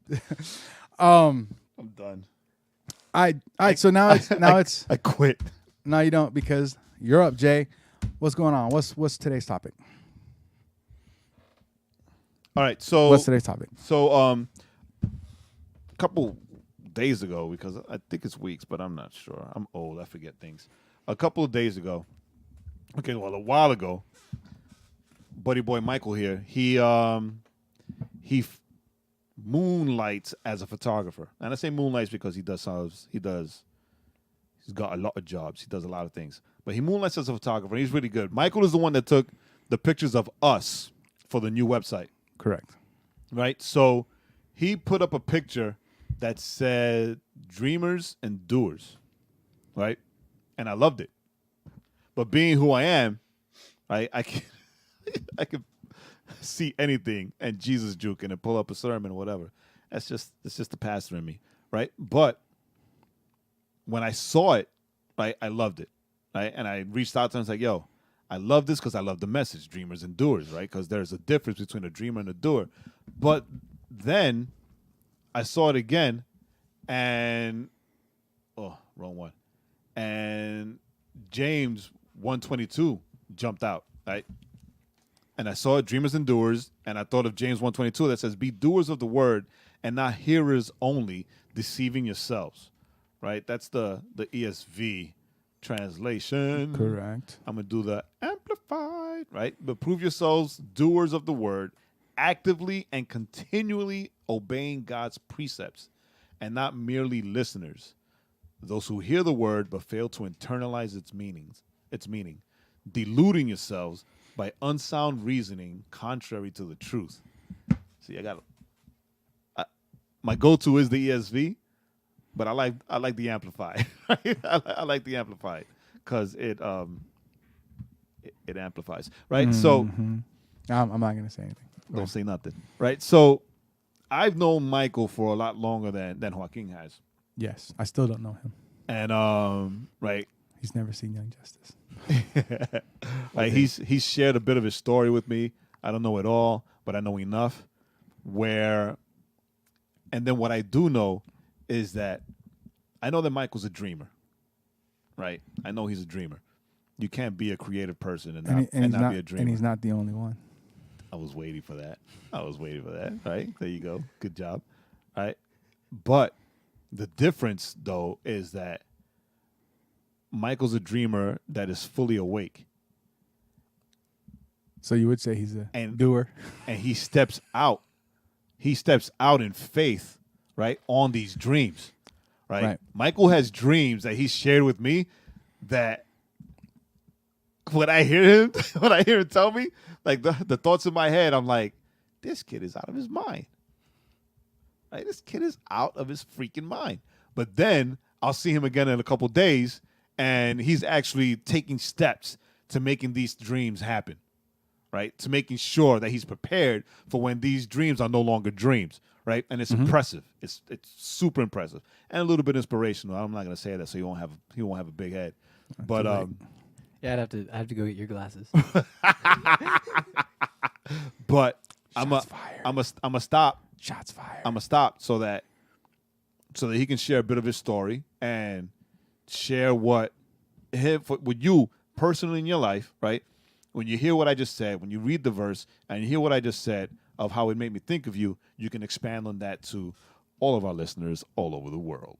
I'm done. All right, so now it's I quit. No, you don't, because you're up, Jay. What's going on? What's today's topic? All right, so what's today's topic? So a couple days ago, because I think it's weeks, but I'm not sure. I'm old. I forget things. A couple of days ago, a while ago, buddy boy Michael here, he moonlights as a photographer. And I say moonlights because he's got a lot of jobs. He does a lot of things. But he moonlights as a photographer, and he's really good. Michael is the one that took the pictures of us for the new website. Correct. Right? So he put up a picture that said dreamers and doers. Right? And I loved it. But being who I am, I can see anything and Jesus juking and pull up a sermon or whatever. It's just the pastor in me. Right? But when I saw it, right, I loved it. Right? And I reached out to him and was like, yo, I love this because I love the message, dreamers and doers, right? Because there's a difference between a dreamer and a doer. But then I saw it again, and wrong one. And James 1:22 jumped out, right? And I saw dreamers and doers, and I thought of James 1:22 that says, "Be doers of the word and not hearers only, deceiving yourselves." Right? That's the ESV translation. Correct. I'm going to do the Amplified, right? But prove yourselves doers of the word, actively and continually obeying God's precepts, and not merely listeners, those who hear the word but fail to internalize its meaning, deluding yourselves by unsound reasoning contrary to the truth. See, my go-to is the ESV, but I like the Amplified. I like the Amplified because it amplifies, right? So I'm not gonna say anything. don't say nothing, right? So I've known Michael for a lot longer than Joaquin has, Yes, I still don't know him. and right, He's never seen Young Justice. like he's shared a bit of his story with me. I don't know it all, but I know enough. And then what I do know is that I know that Michael's a dreamer, right? I know he's a dreamer. You can't be a creative person and not be a dreamer. And he's not the only one. I was waiting for that. Right? There you go. Good job. Right? But the difference, though, is that Michael's a dreamer that is fully awake. So you would say he's a doer. And he steps out. He steps out in faith, right, on these dreams. Right? Michael has dreams that he's shared with me that when I hear him tell me, like the thoughts in my head, I'm like, this kid is out of his mind. Right? This kid is out of his freaking mind. But then I'll see him again in a couple days, and he's actually taking steps to making these dreams happen. Right? To making sure that he's prepared for when these dreams are no longer dreams. Right? And it's impressive. It's super impressive. And a little bit inspirational. I'm not gonna say that so he won't have a big head. But yeah, I have to go get your glasses. But Shots fired. I'm a stop. Shots fired. I'm a stop so that he can share a bit of his story and share with you personally in your life, right? When you hear what I just said, when you read the verse and you hear what I just said of how it made me think of you, you can expand on that to all of our listeners all over the world.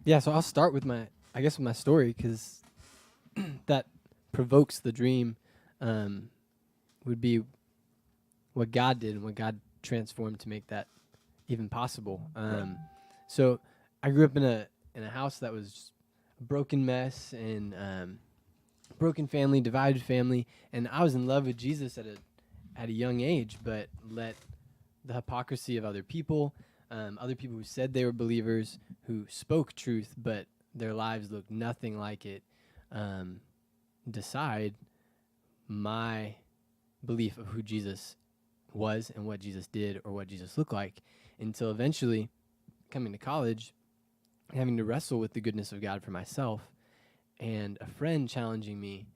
Yeah, so I'll start with my story because that provokes the dream. Would be what God did and what God transformed to make that even possible. So I grew up in a house that was a broken mess and broken family, divided family, and I was in love with Jesus at a young age, but let the hypocrisy of other people who said they were believers, who spoke truth, but their lives looked nothing like it, decide my belief of who Jesus was and what Jesus did or what Jesus looked like, until eventually coming to college, having to wrestle with the goodness of God for myself, and a friend challenging me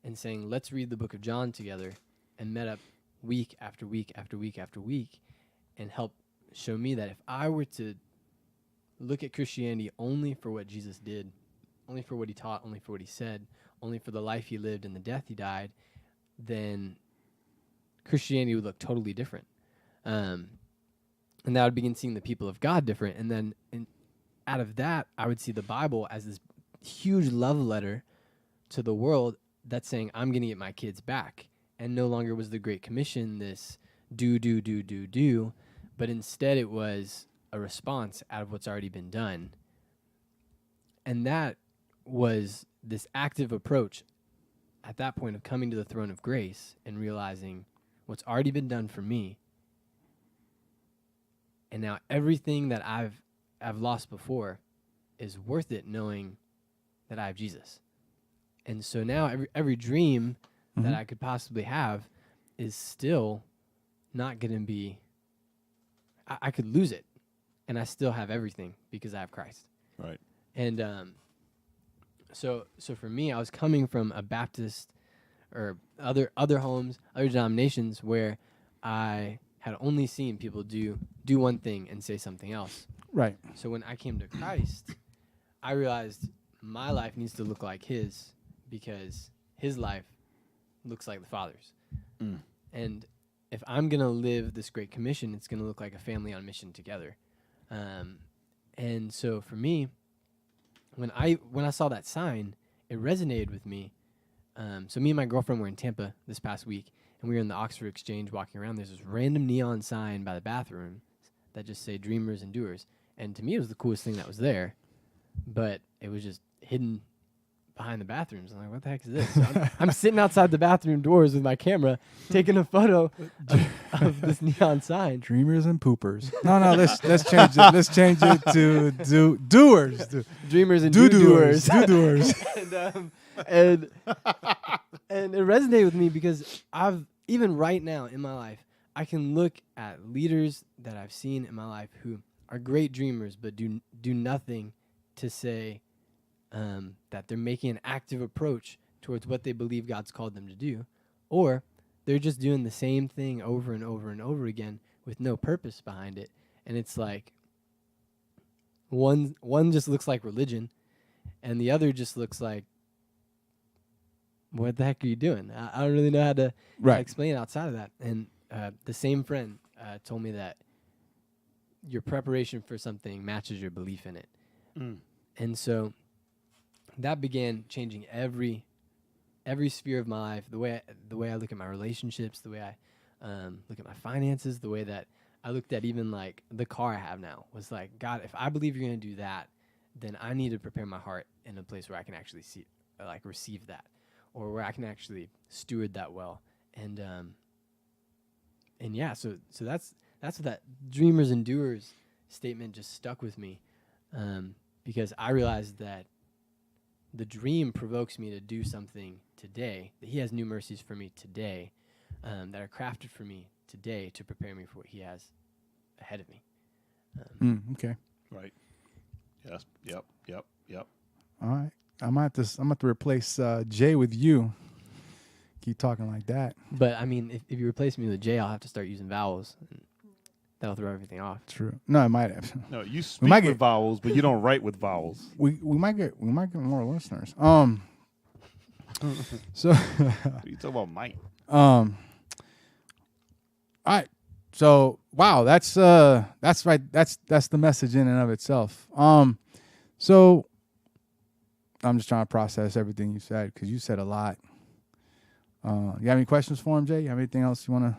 and saying, let's read the book of John together, and met up week after week after week after week and helped show me that if I were to look at Christianity only for what Jesus did, only for what he taught, only for what he said, only for the life he lived and the death he died, then Christianity would look totally different. And that would begin seeing the people of God different. And then out of that, I would see the Bible as this huge love letter to the world that's saying, I'm going to get my kids back. And no longer was the Great Commission this do, but instead it was a response out of what's already been done. And that was this active approach at that point of coming to the throne of grace and realizing what's already been done for me. And now everything that I've lost before is worth it, knowing that I have Jesus. And so now every dream that I could possibly have is still not going to be, I could lose it, and I still have everything because I have Christ. Right. And so for me, I was coming from a Baptist or other homes, other denominations where I had only seen people do one thing and say something else. Right. So when I came to Christ, I realized my life needs to look like his, because his life looks like the Father's. And if I'm going to live this Great Commission, it's going to look like a family on mission together. And so for me, when I saw that sign, it resonated with me. So me and my girlfriend were in Tampa this past week, and we were in the Oxford Exchange walking around. There's this random neon sign by the bathroom that just say Dreamers and Doers. And to me, it was the coolest thing that was there. But it was just hidden behind the bathrooms. I'm like, what the heck is this? So I'm sitting outside the bathroom doors with my camera, taking a photo of this neon sign. Dreamers and poopers. No, let's change it. Let's change it to doers. Dreamers and doers. Doers. and it resonated with me because even right now in my life, I can look at leaders that I've seen in my life who are great dreamers but do nothing to say that they're making an active approach towards what they believe God's called them to do, or they're just doing the same thing over and over and over again with no purpose behind it. And it's like one just looks like religion, and the other just looks like, what the heck are you doing? I don't really know how to explain it outside of that. And the same friend told me that your preparation for something matches your belief in it. And so that began changing every sphere of my life, the way I look at my relationships, the way I look at my finances, the way that I looked at even like the car I have now was like, God, if I believe you're going to do that, then I need to prepare my heart in a place where I can actually receive that, or where I can actually steward that well. And yeah, so that's what that Dreamers and Doers statement just stuck with me, because I realized that the dream provokes me to do something today, that he has new mercies for me today, that are crafted for me today to prepare me for what he has ahead of me. Okay. Right. Yes. Yep. All right. I'm at to replace Jay with you. Keep talking like that. But I mean, if you replace me with Jay, I'll have to start using vowels. And that'll throw everything off. True. No, I might have. No, you speak with vowels, but you don't write with vowels. We might get more listeners. So What you talking about, Mike? All right. So wow, that's right. That's the message in and of itself. So I'm just trying to process everything you said because you said a lot. You have any questions for him, Jay? You have anything else you want to?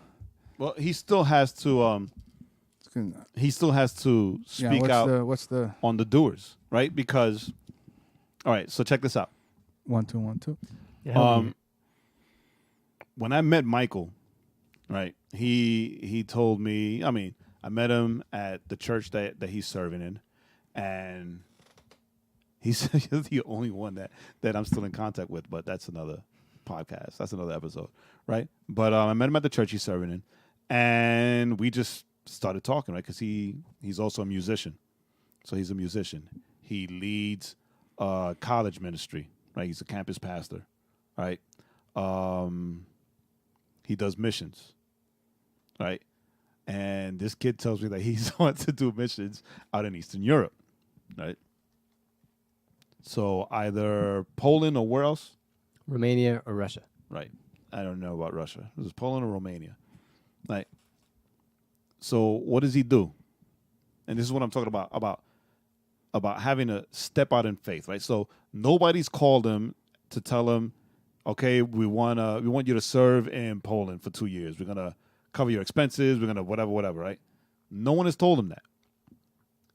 Well, he still has to. He still has to speak out on the doers, right? Because, all right. So check this out. 1 2 1 2. Yeah, when I met Michael, right? He told me. I mean, I met him at the church that he's serving in, and he's the only one that I'm still in contact with. But that's another podcast. That's another episode, right? But I met him at the church he's serving in, and we just started talking, right? Because he's also a musician. So he's a musician. He leads college ministry, right? He's a campus pastor, right? He does missions, right? And this kid tells me that he's wants to do missions out in Eastern Europe, right? So either Poland or where else? Romania or Russia. Right. I don't know about Russia. This is Poland or Romania. Right. So what does he do? And this is what I'm talking about having to step out in faith, right? So nobody's called him to tell him, okay, we want you to serve in Poland for 2 years. We're gonna cover your expenses. We're gonna whatever, right? No one has told him that.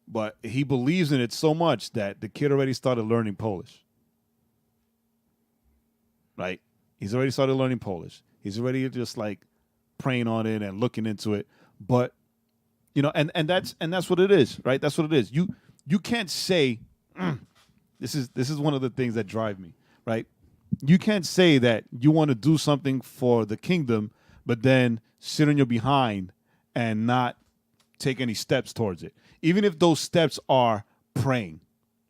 But he believes in it so much that the kid already started learning Polish. Right? He's already started learning Polish. He's already just like praying on it and looking into it. But and that's what it is, right? That's what it is. You can't say this is one of the things that drive me, right? You can't say that you want to do something for the kingdom, but then sit on your behind and not take any steps towards it. Even if those steps are praying,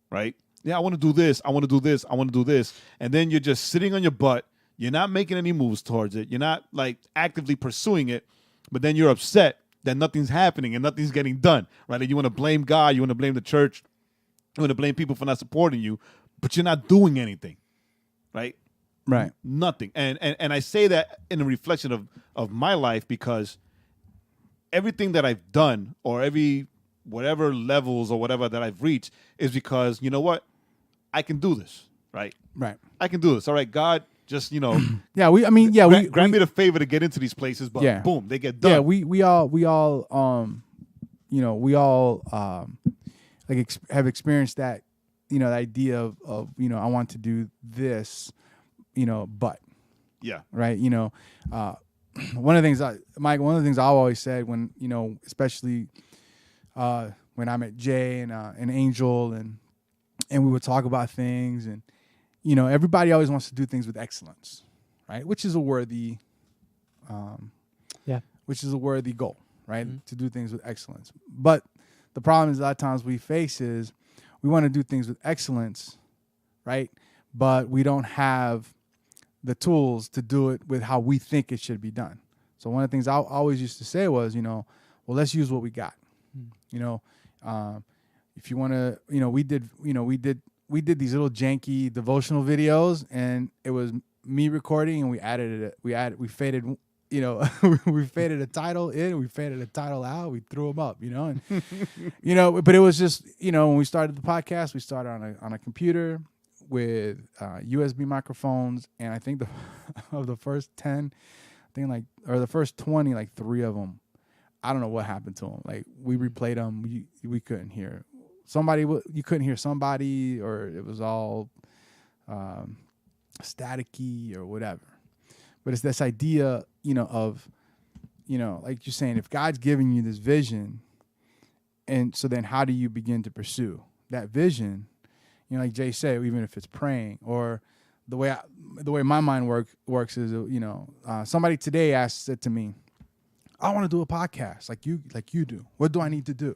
right? Yeah, I want to do this. I want to do this. I want to do this. And then you're just sitting on your butt. You're not making any moves towards it. You're not like actively pursuing it, but then you're upset that nothing's happening and nothing's getting done, right? And you want to blame God. You want to blame the church. You want to blame people for not supporting you, but you're not doing anything, right? Right. Nothing. And I say that in a reflection of my life, because everything that I've done, or whatever levels or whatever that I've reached, is because, you know what? I can do this, right? Right. I can do this. All right, God, just, grant me the favor to get into these places, but boom, they get done. Yeah, we all have experienced that, the idea of I want to do this, but yeah, right, one of the things I've always said when, especially when I met Jae and Angel and we would talk about things, and everybody always wants to do things with excellence, right? Which is a worthy goal, right? Mm-hmm. To do things with excellence. But the problem is a lot of times we face is we want to do things with excellence, right? But we don't have the tools to do it with how we think it should be done. So one of the things I always used to say was, well, let's use what we got. If you want to, we did these little janky devotional videos, and it was me recording, and we faded, we faded a title in, we faded a title out, we threw them up, and, but it was just, when we started the podcast, we started on a computer with USB microphones, and I think of the first 10, or the first 20, like 3 of them, I don't know what happened to them. Like, we replayed them, we couldn't hear somebody. You couldn't hear somebody, or it was all staticky or whatever. But it's this idea, of, like you're saying, if God's giving you this vision, and so then how do you begin to pursue that vision? Like Jay said, even if it's praying, or the way my mind works is, somebody today said to me, I want to do a podcast like you do. What do I need to do?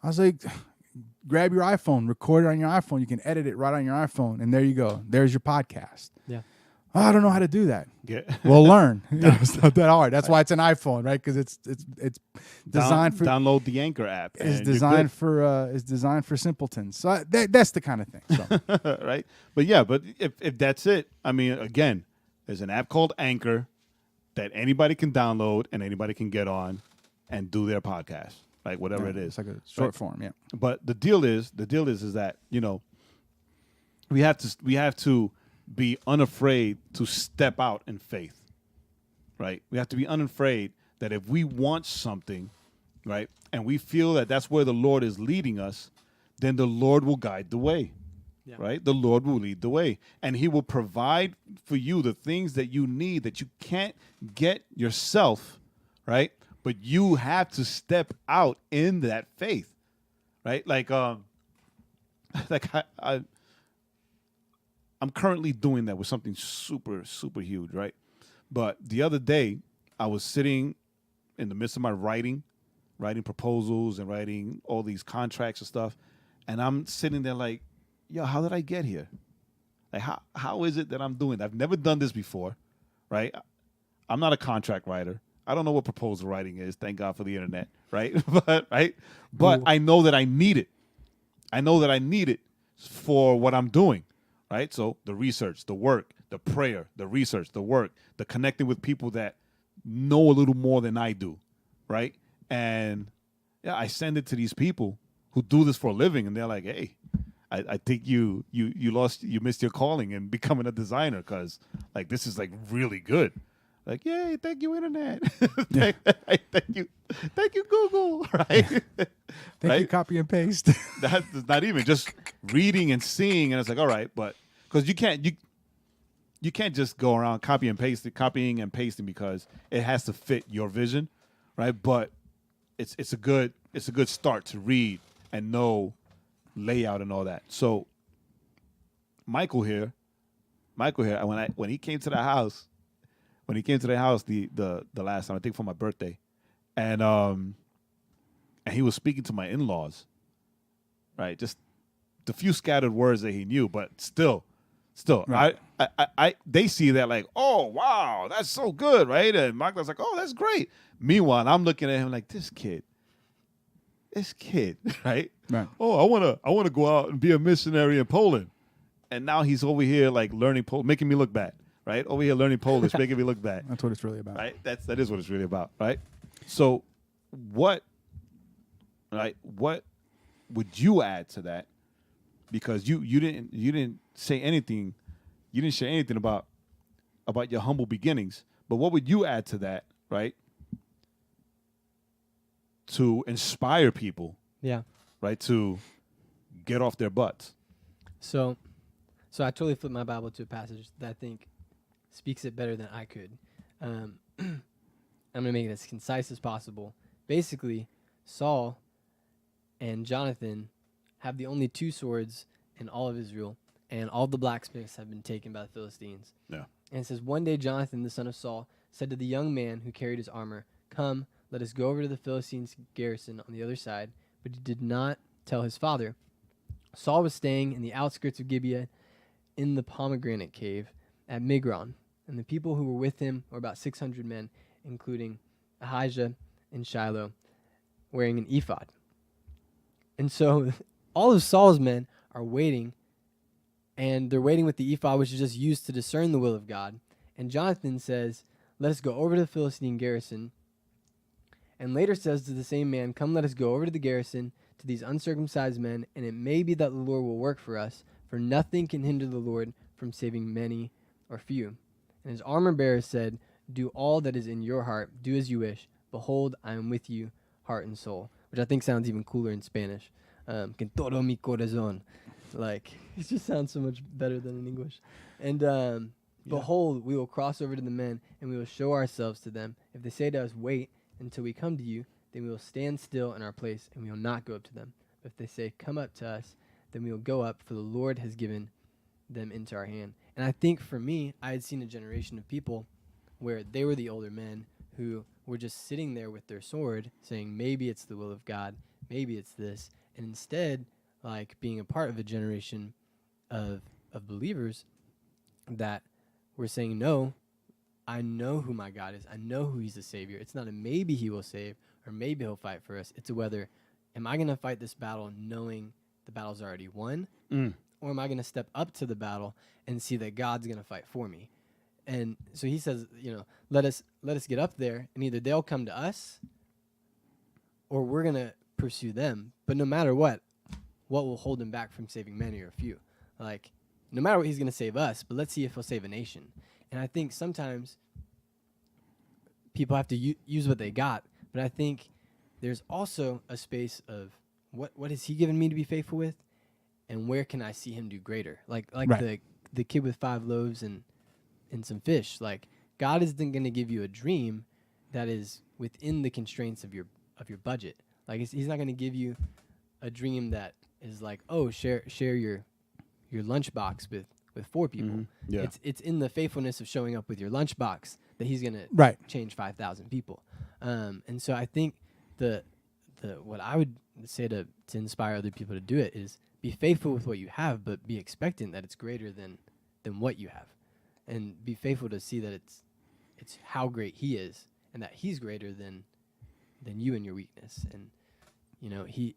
I was like, grab your iPhone, record it on your iPhone. You can edit it right on your iPhone, and there you go. There's your podcast. Yeah. Oh, I don't know how to do that. Yeah. Well, learn. It's not that hard. That's why it's an iPhone, right? Because it's designed for download the Anchor app. It's designed for simpletons. So that's the kind of thing. So. Right. But if that's it, I mean, again, there's an app called Anchor that anybody can download and anybody can get on and do their podcast, like whatever it is. It's like a short form, yeah. But the deal is that, we have to be unafraid to step out in faith, right? We have to be unafraid that if we want something, right, and we feel that that's where the Lord is leading us, then the Lord will guide the way. Yeah. Right? The Lord will lead the way, and he will provide for you the things that you need that you can't get yourself, right? But you have to step out in that faith, right? Like I'm currently doing that with something super, super huge, right? But the other day, I was sitting in the midst of my writing proposals and writing all these contracts and stuff, and I'm sitting there like, yo, how did I get here? Like, how is it that I'm doing that? I've never done this before, right? I'm not a contract writer. I don't know what proposal writing is. Thank God for the internet, right? But I know that I need it. I know that I need it for what I'm doing, right? So the research, the work, the prayer, the research, the work, the connecting with people that know a little more than I do, right? And yeah, I send it to these people who do this for a living, and they're like, hey, I think you missed your calling in becoming a designer, because like this is like really good. Like, yay, thank you, internet. thank you, Google. Right? Thank you, copy and paste. That's not even just reading and seeing, and it's like, all right, but because you can't just go around copying and pasting because it has to fit your vision, right? But it's a good start to read and know layout and all that. So Michael here, when he came to the house, the last time, I think for my birthday, and he was speaking to my in-laws, right? Just the few scattered words that he knew, but still, right. I they see that like, oh wow, that's so good, right? And Michael's like, oh, that's great. Meanwhile, I'm looking at him like, this kid, right? Right. Oh, I wanna go out and be a missionary in Poland. and now he's over here like learning making me look bad, right? Over here learning Polish, making me look bad. That's what it's really about, right? That is what it's really about, right? So, what would you add to that? Because you didn't say anything, you didn't share anything about your humble beginnings. But what would you add to that, right? To inspire people, Yeah. right? To get off their butts. So I totally flipped my Bible to a passage that I think speaks it better than I could. I'm going to make it as concise as possible. Basically, Saul and Jonathan have the only 2 swords in all of Israel, and all the blacksmiths have been taken by the Philistines. Yeah. And it says, one day Jonathan, the son of Saul, said to the young man who carried his armor, "Come, let us go over to the Philistines' garrison on the other side." But he did not tell his father. Saul was staying in the outskirts of Gibeah in the pomegranate cave at Migron, and the people who were with him were about 600 men, including Ahijah and Shiloh, wearing an ephod. And so all of Saul's men are waiting, and they're waiting with the ephod, which is just used to discern the will of God. And Jonathan says, "Let us go over to the Philistine garrison," and later says to the same man, "Come, let us go over to the garrison, to these uncircumcised men, and it may be that the Lord will work for us, for nothing can hinder the Lord from saving many or few." And his armor bearer said, "Do all that is in your heart, do as you wish. Behold, I am with you, heart and soul," which I think sounds even cooler in Spanish. "Con todo mi corazón." Like, it just sounds so much better than in English. And behold, we will cross over to the men, and we will show ourselves to them. If they say to us, "Wait until we come to you," then we will stand still in our place, and we will not go up to them. But if they say, "Come up to us," then we will go up, for the Lord has given them into our hand. And I think for me, I had seen a generation of people where they were the older men who were just sitting there with their sword saying, maybe it's the will of God, maybe it's this. And instead, like, being a part of a generation of believers that were saying, no, I know who my God is. I know who he's the Savior. It's not a maybe he will save or maybe he'll fight for us. It's a whether, am I going to fight this battle knowing the battle's already won? Or am I going to step up to the battle and see that God's going to fight for me? And so he says, let us get up there, and either they'll come to us or we're going to pursue them. But no matter what will hold him back from saving many or a few? Like, no matter what, he's going to save us, but let's see if he'll save a nation. And I think sometimes people have to use what they got, but I think there's also a space of what has he given me to be faithful with, and where can I see him do greater? Like right. the kid with 5 loaves and some fish. Like, God isn't going to give you a dream that is within the constraints of your budget. Like, he's not going to give you a dream that is like, oh, share your lunchbox with 4 people. Mm-hmm. Yeah. It's in the faithfulness of showing up with your lunchbox that he's going to change 5,000 people. And so I think the what I would say to inspire other people to do it is be faithful with what you have, but be expectant that it's greater than what you have, and be faithful to see that it's how great he is, and that he's greater than you and your weakness. And he,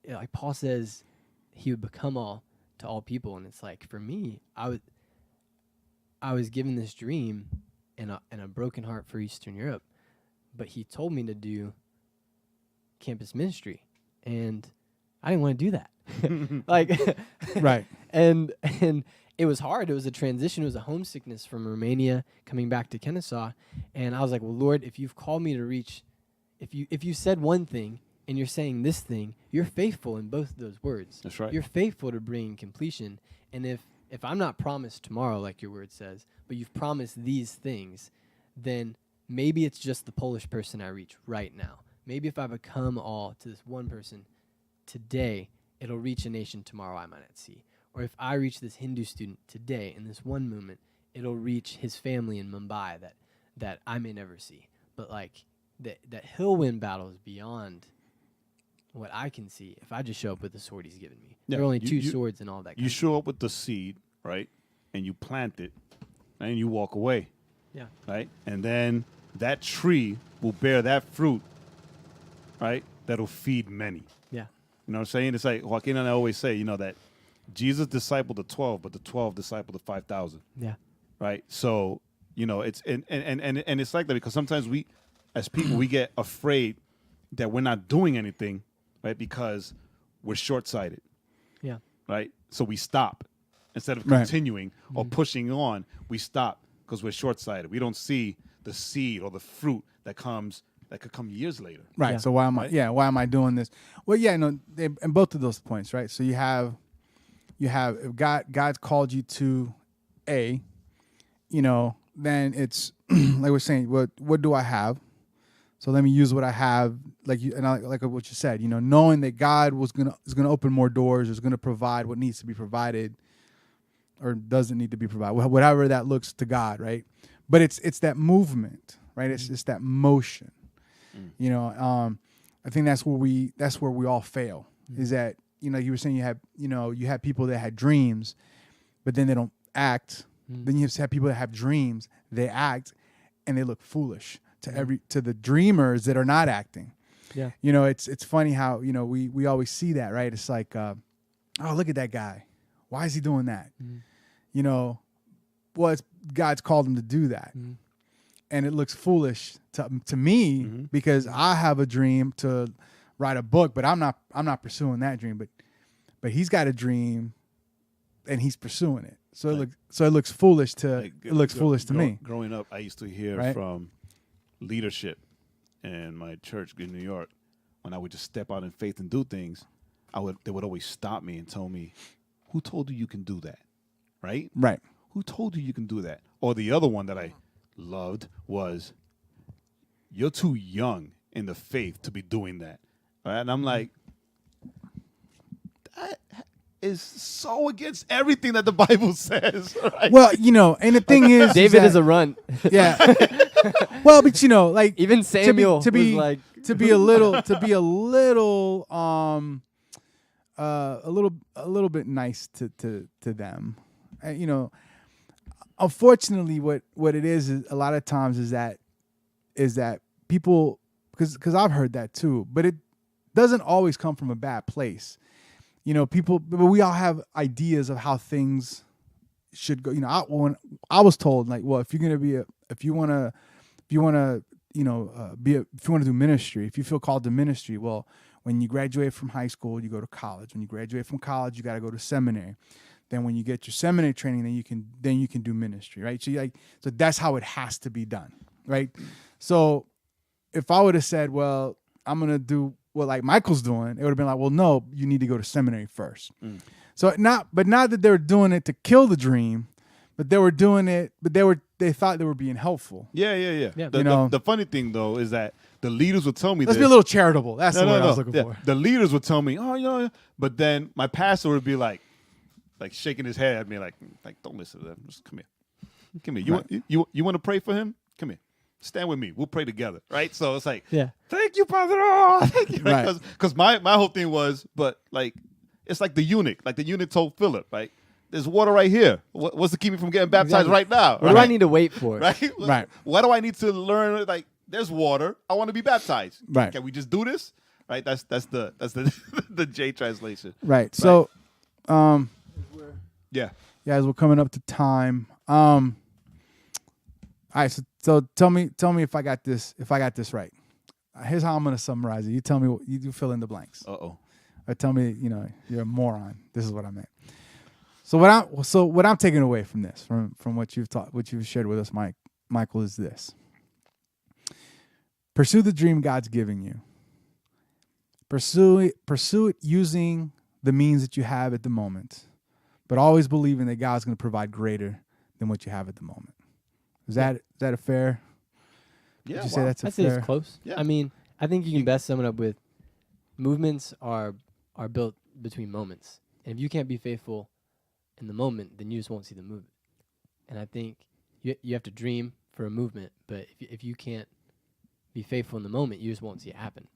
like Paul says, he would become all to all people. And it's like, for me, I was given this dream and a broken heart for Eastern Europe, but he told me to do campus ministry, and I didn't want to do that. Like, right. And it was hard. It was a transition. It was a homesickness from Romania coming back to Kennesaw. And I was like, well, Lord, if you've called me to reach, if you said one thing and you're saying this thing, you're faithful in both of those words. That's right. You're faithful to bring completion. And if I'm not promised tomorrow, like your word says, but you've promised these things, then maybe it's just the Polish person I reach right now. Maybe if I become all to this one person today, it'll reach a nation tomorrow I might not see. Or if I reach this Hindu student today in this one moment, it'll reach his family in Mumbai that I may never see. But like that he'll win battles beyond what I can see if I just show up with the sword he's given me. Yeah, there are only 2 swords and all that. You show up with the seed, right? And you plant it, and you walk away. Yeah. Right? And then that tree will bear that fruit, right? That'll feed many. Yeah. You know what I'm saying? It's like Joaquin and I always say, that Jesus discipled the 12, but the 12 discipled the 5,000. Yeah. Right. So, it's and it's like that because sometimes we, as people, we get afraid that we're not doing anything, right? Because we're short-sighted. Yeah. Right. So we stop instead of continuing or pushing on. We stop because we're short-sighted. We don't see the seed or the fruit that could come years later. Right. Yeah. So why am I? Why am I doing this? Well, in both of those points, right? So you have if God's called you to A, then it's like we're saying, what do I have? So let me use what I have, like what you said, knowing that God is gonna open more doors, is gonna provide what needs to be provided, or doesn't need to be provided, whatever that looks to God, right? But it's that movement, right? It's that motion. I think that's where we all fail. Is that you were saying you had people that had dreams, but then they don't act. Then you have people that have dreams, they act, and they look foolish to the dreamers that are not acting. Yeah. It's funny how we always see that, right? It's like, oh, look at that guy. Why is he doing that? Well, God's called him to do that. And it looks foolish to me because I have a dream to write a book, but I'm not pursuing that dream. But he's got a dream, and he's pursuing it. So it looks foolish to me. Growing up, I used to hear from leadership in my church in New York when I would just step out in faith and do things. They would always stop me and tell me, "Who told you can do that?" Right? Right. Who told you can do that? Or the other one that I loved was, "You're too young in the faith to be doing that." Right? And I'm like, that is so against everything that the Bible says. Right? Well, and the thing is, David is a runt. Yeah. Well, but like even Samuel to be was like to be a little a little bit nice to them. Unfortunately, what it is a lot of times is that people, because I've heard that too, but it doesn't always come from a bad place. People, but we all have ideas of how things should go. When I was told, like, well, if you want to do ministry, if you feel called to ministry, well, when you graduate from high school, you go to college. When you graduate from college, you got to go to seminary. Then when you get your seminary training, then you can do ministry, right? So that's how it has to be done, right? So if I would have said, well, I'm gonna do what like Michael's doing, it would have been like, well, no, you need to go to seminary first. So not that they were doing it to kill the dream, but they were doing it, but they thought they were being helpful. Yeah. The funny thing though is that the leaders would tell me, let's be a little charitable. That's the word I was looking for. The leaders would tell me, oh, but then my pastor would be like shaking his head at me, like don't listen to them. Just come here. You want to pray for him? Come here. Stand with me. We'll pray together, right? So it's like, thank you, Father. Oh, thank you, right? Because my whole thing was, but like, it's like the eunuch. Like the eunuch told Philip, right? There's water right here. What's to keep me from getting baptized right now? What do I need to wait for? Right? Right. What do I need to learn? Like, there's water. I want to be baptized. Right. Can we just do this? Right. That's the the J translation. Right. So, yeah. As we're coming up to time. All right. So tell me if I got this right. Here's how I'm gonna summarize it. You tell me you fill in the blanks. Uh-oh. Or tell me, you're a moron. This is what I meant. So what I'm taking away from this, from what you've shared with us, Michael, is this. Pursue the dream God's giving you. Pursue it using the means that you have at the moment, but always believing that God's going to provide greater than what you have at the moment. Is that a fair? Yeah. Would you say that's a I'd say fair? it's close. Yeah. I mean, I think you can best sum it up with movements are built between moments. And if you can't be faithful in the moment, then you just won't see the movement. And I think you have to dream for a movement, but if you can't be faithful in the moment, you just won't see it happen.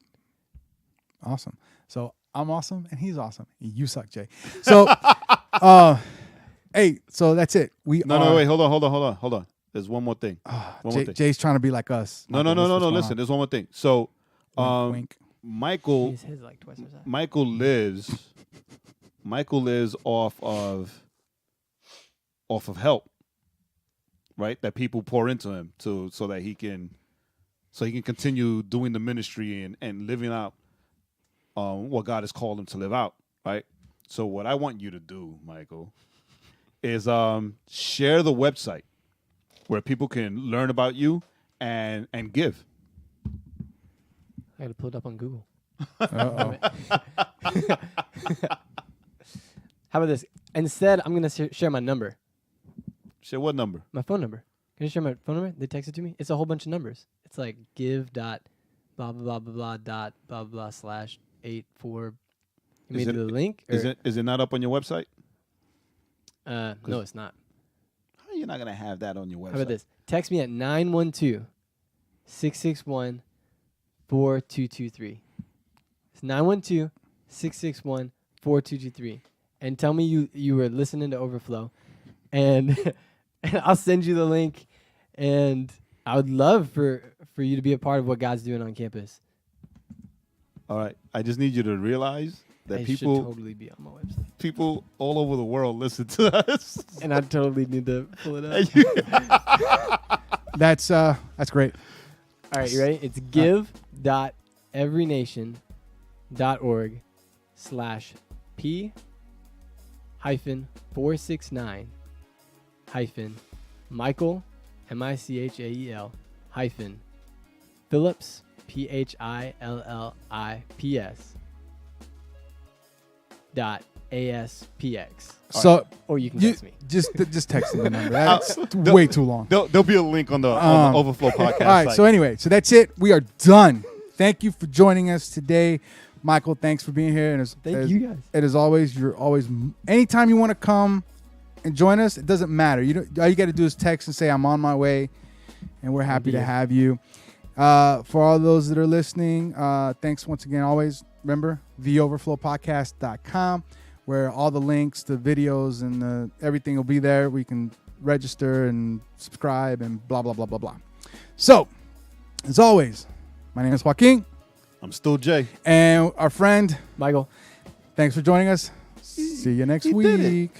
Awesome. So I'm awesome and he's awesome. You suck, Jay. So, hey, so that's it. No, wait, hold on. There's one more thing. One more thing. Jay's trying to be like us. No. Listen, there's one more thing. So, wink. His like twice his size. Michael lives Michael lives off of help, right? That people pour into him so that he can continue doing the ministry and living out what God has called him to live out, right? So what I want you to do, Michael, is share the website where people can learn about you and give. I got to pull it up on Google. Uh-oh. How about this? Instead, I'm going to share my number. Share what number? My phone number. Can you share my phone number? They text it to me. It's a whole bunch of numbers. It's like give dot blah blah blah blah blah dot blah blah slash 84. You made the link? Is it not up on your website? No, it's not. How are you not gonna have that on your website? How about this? Text me at 912-661-4223. It's 912-661-4223. And tell me you were listening to Overflow, and I'll send you the link. And I would love for you to be a part of what God's doing on campus. All right. I just need you to realize that people should totally be on my website. People all over the world listen to us. And I totally need to pull it up. That's great. All right, you ready? It's give.everynation.org/P-469- Michael, Phillips, Phillips .aspx. So, right. Or you can text me. Just text me the number. That's way too long. There'll be a link on the Overflow podcast. All right. site. So anyway, that's it. We are done. Thank you for joining us today, Michael. Thanks for being here. And thank you guys. And as always, you're always. Anytime you want to come and join us, it doesn't matter. All you got to do is text and say I'm on my way, and we're happy to have you. For all those that are listening, thanks once again. Always remember theoverflowpodcast.com, where all the links, the videos, and everything will be there. We can register and subscribe and blah blah blah blah blah. So, as always, my name is Joaquin. I'm still Jay, and our friend Michael. Thanks for joining us. See you next week.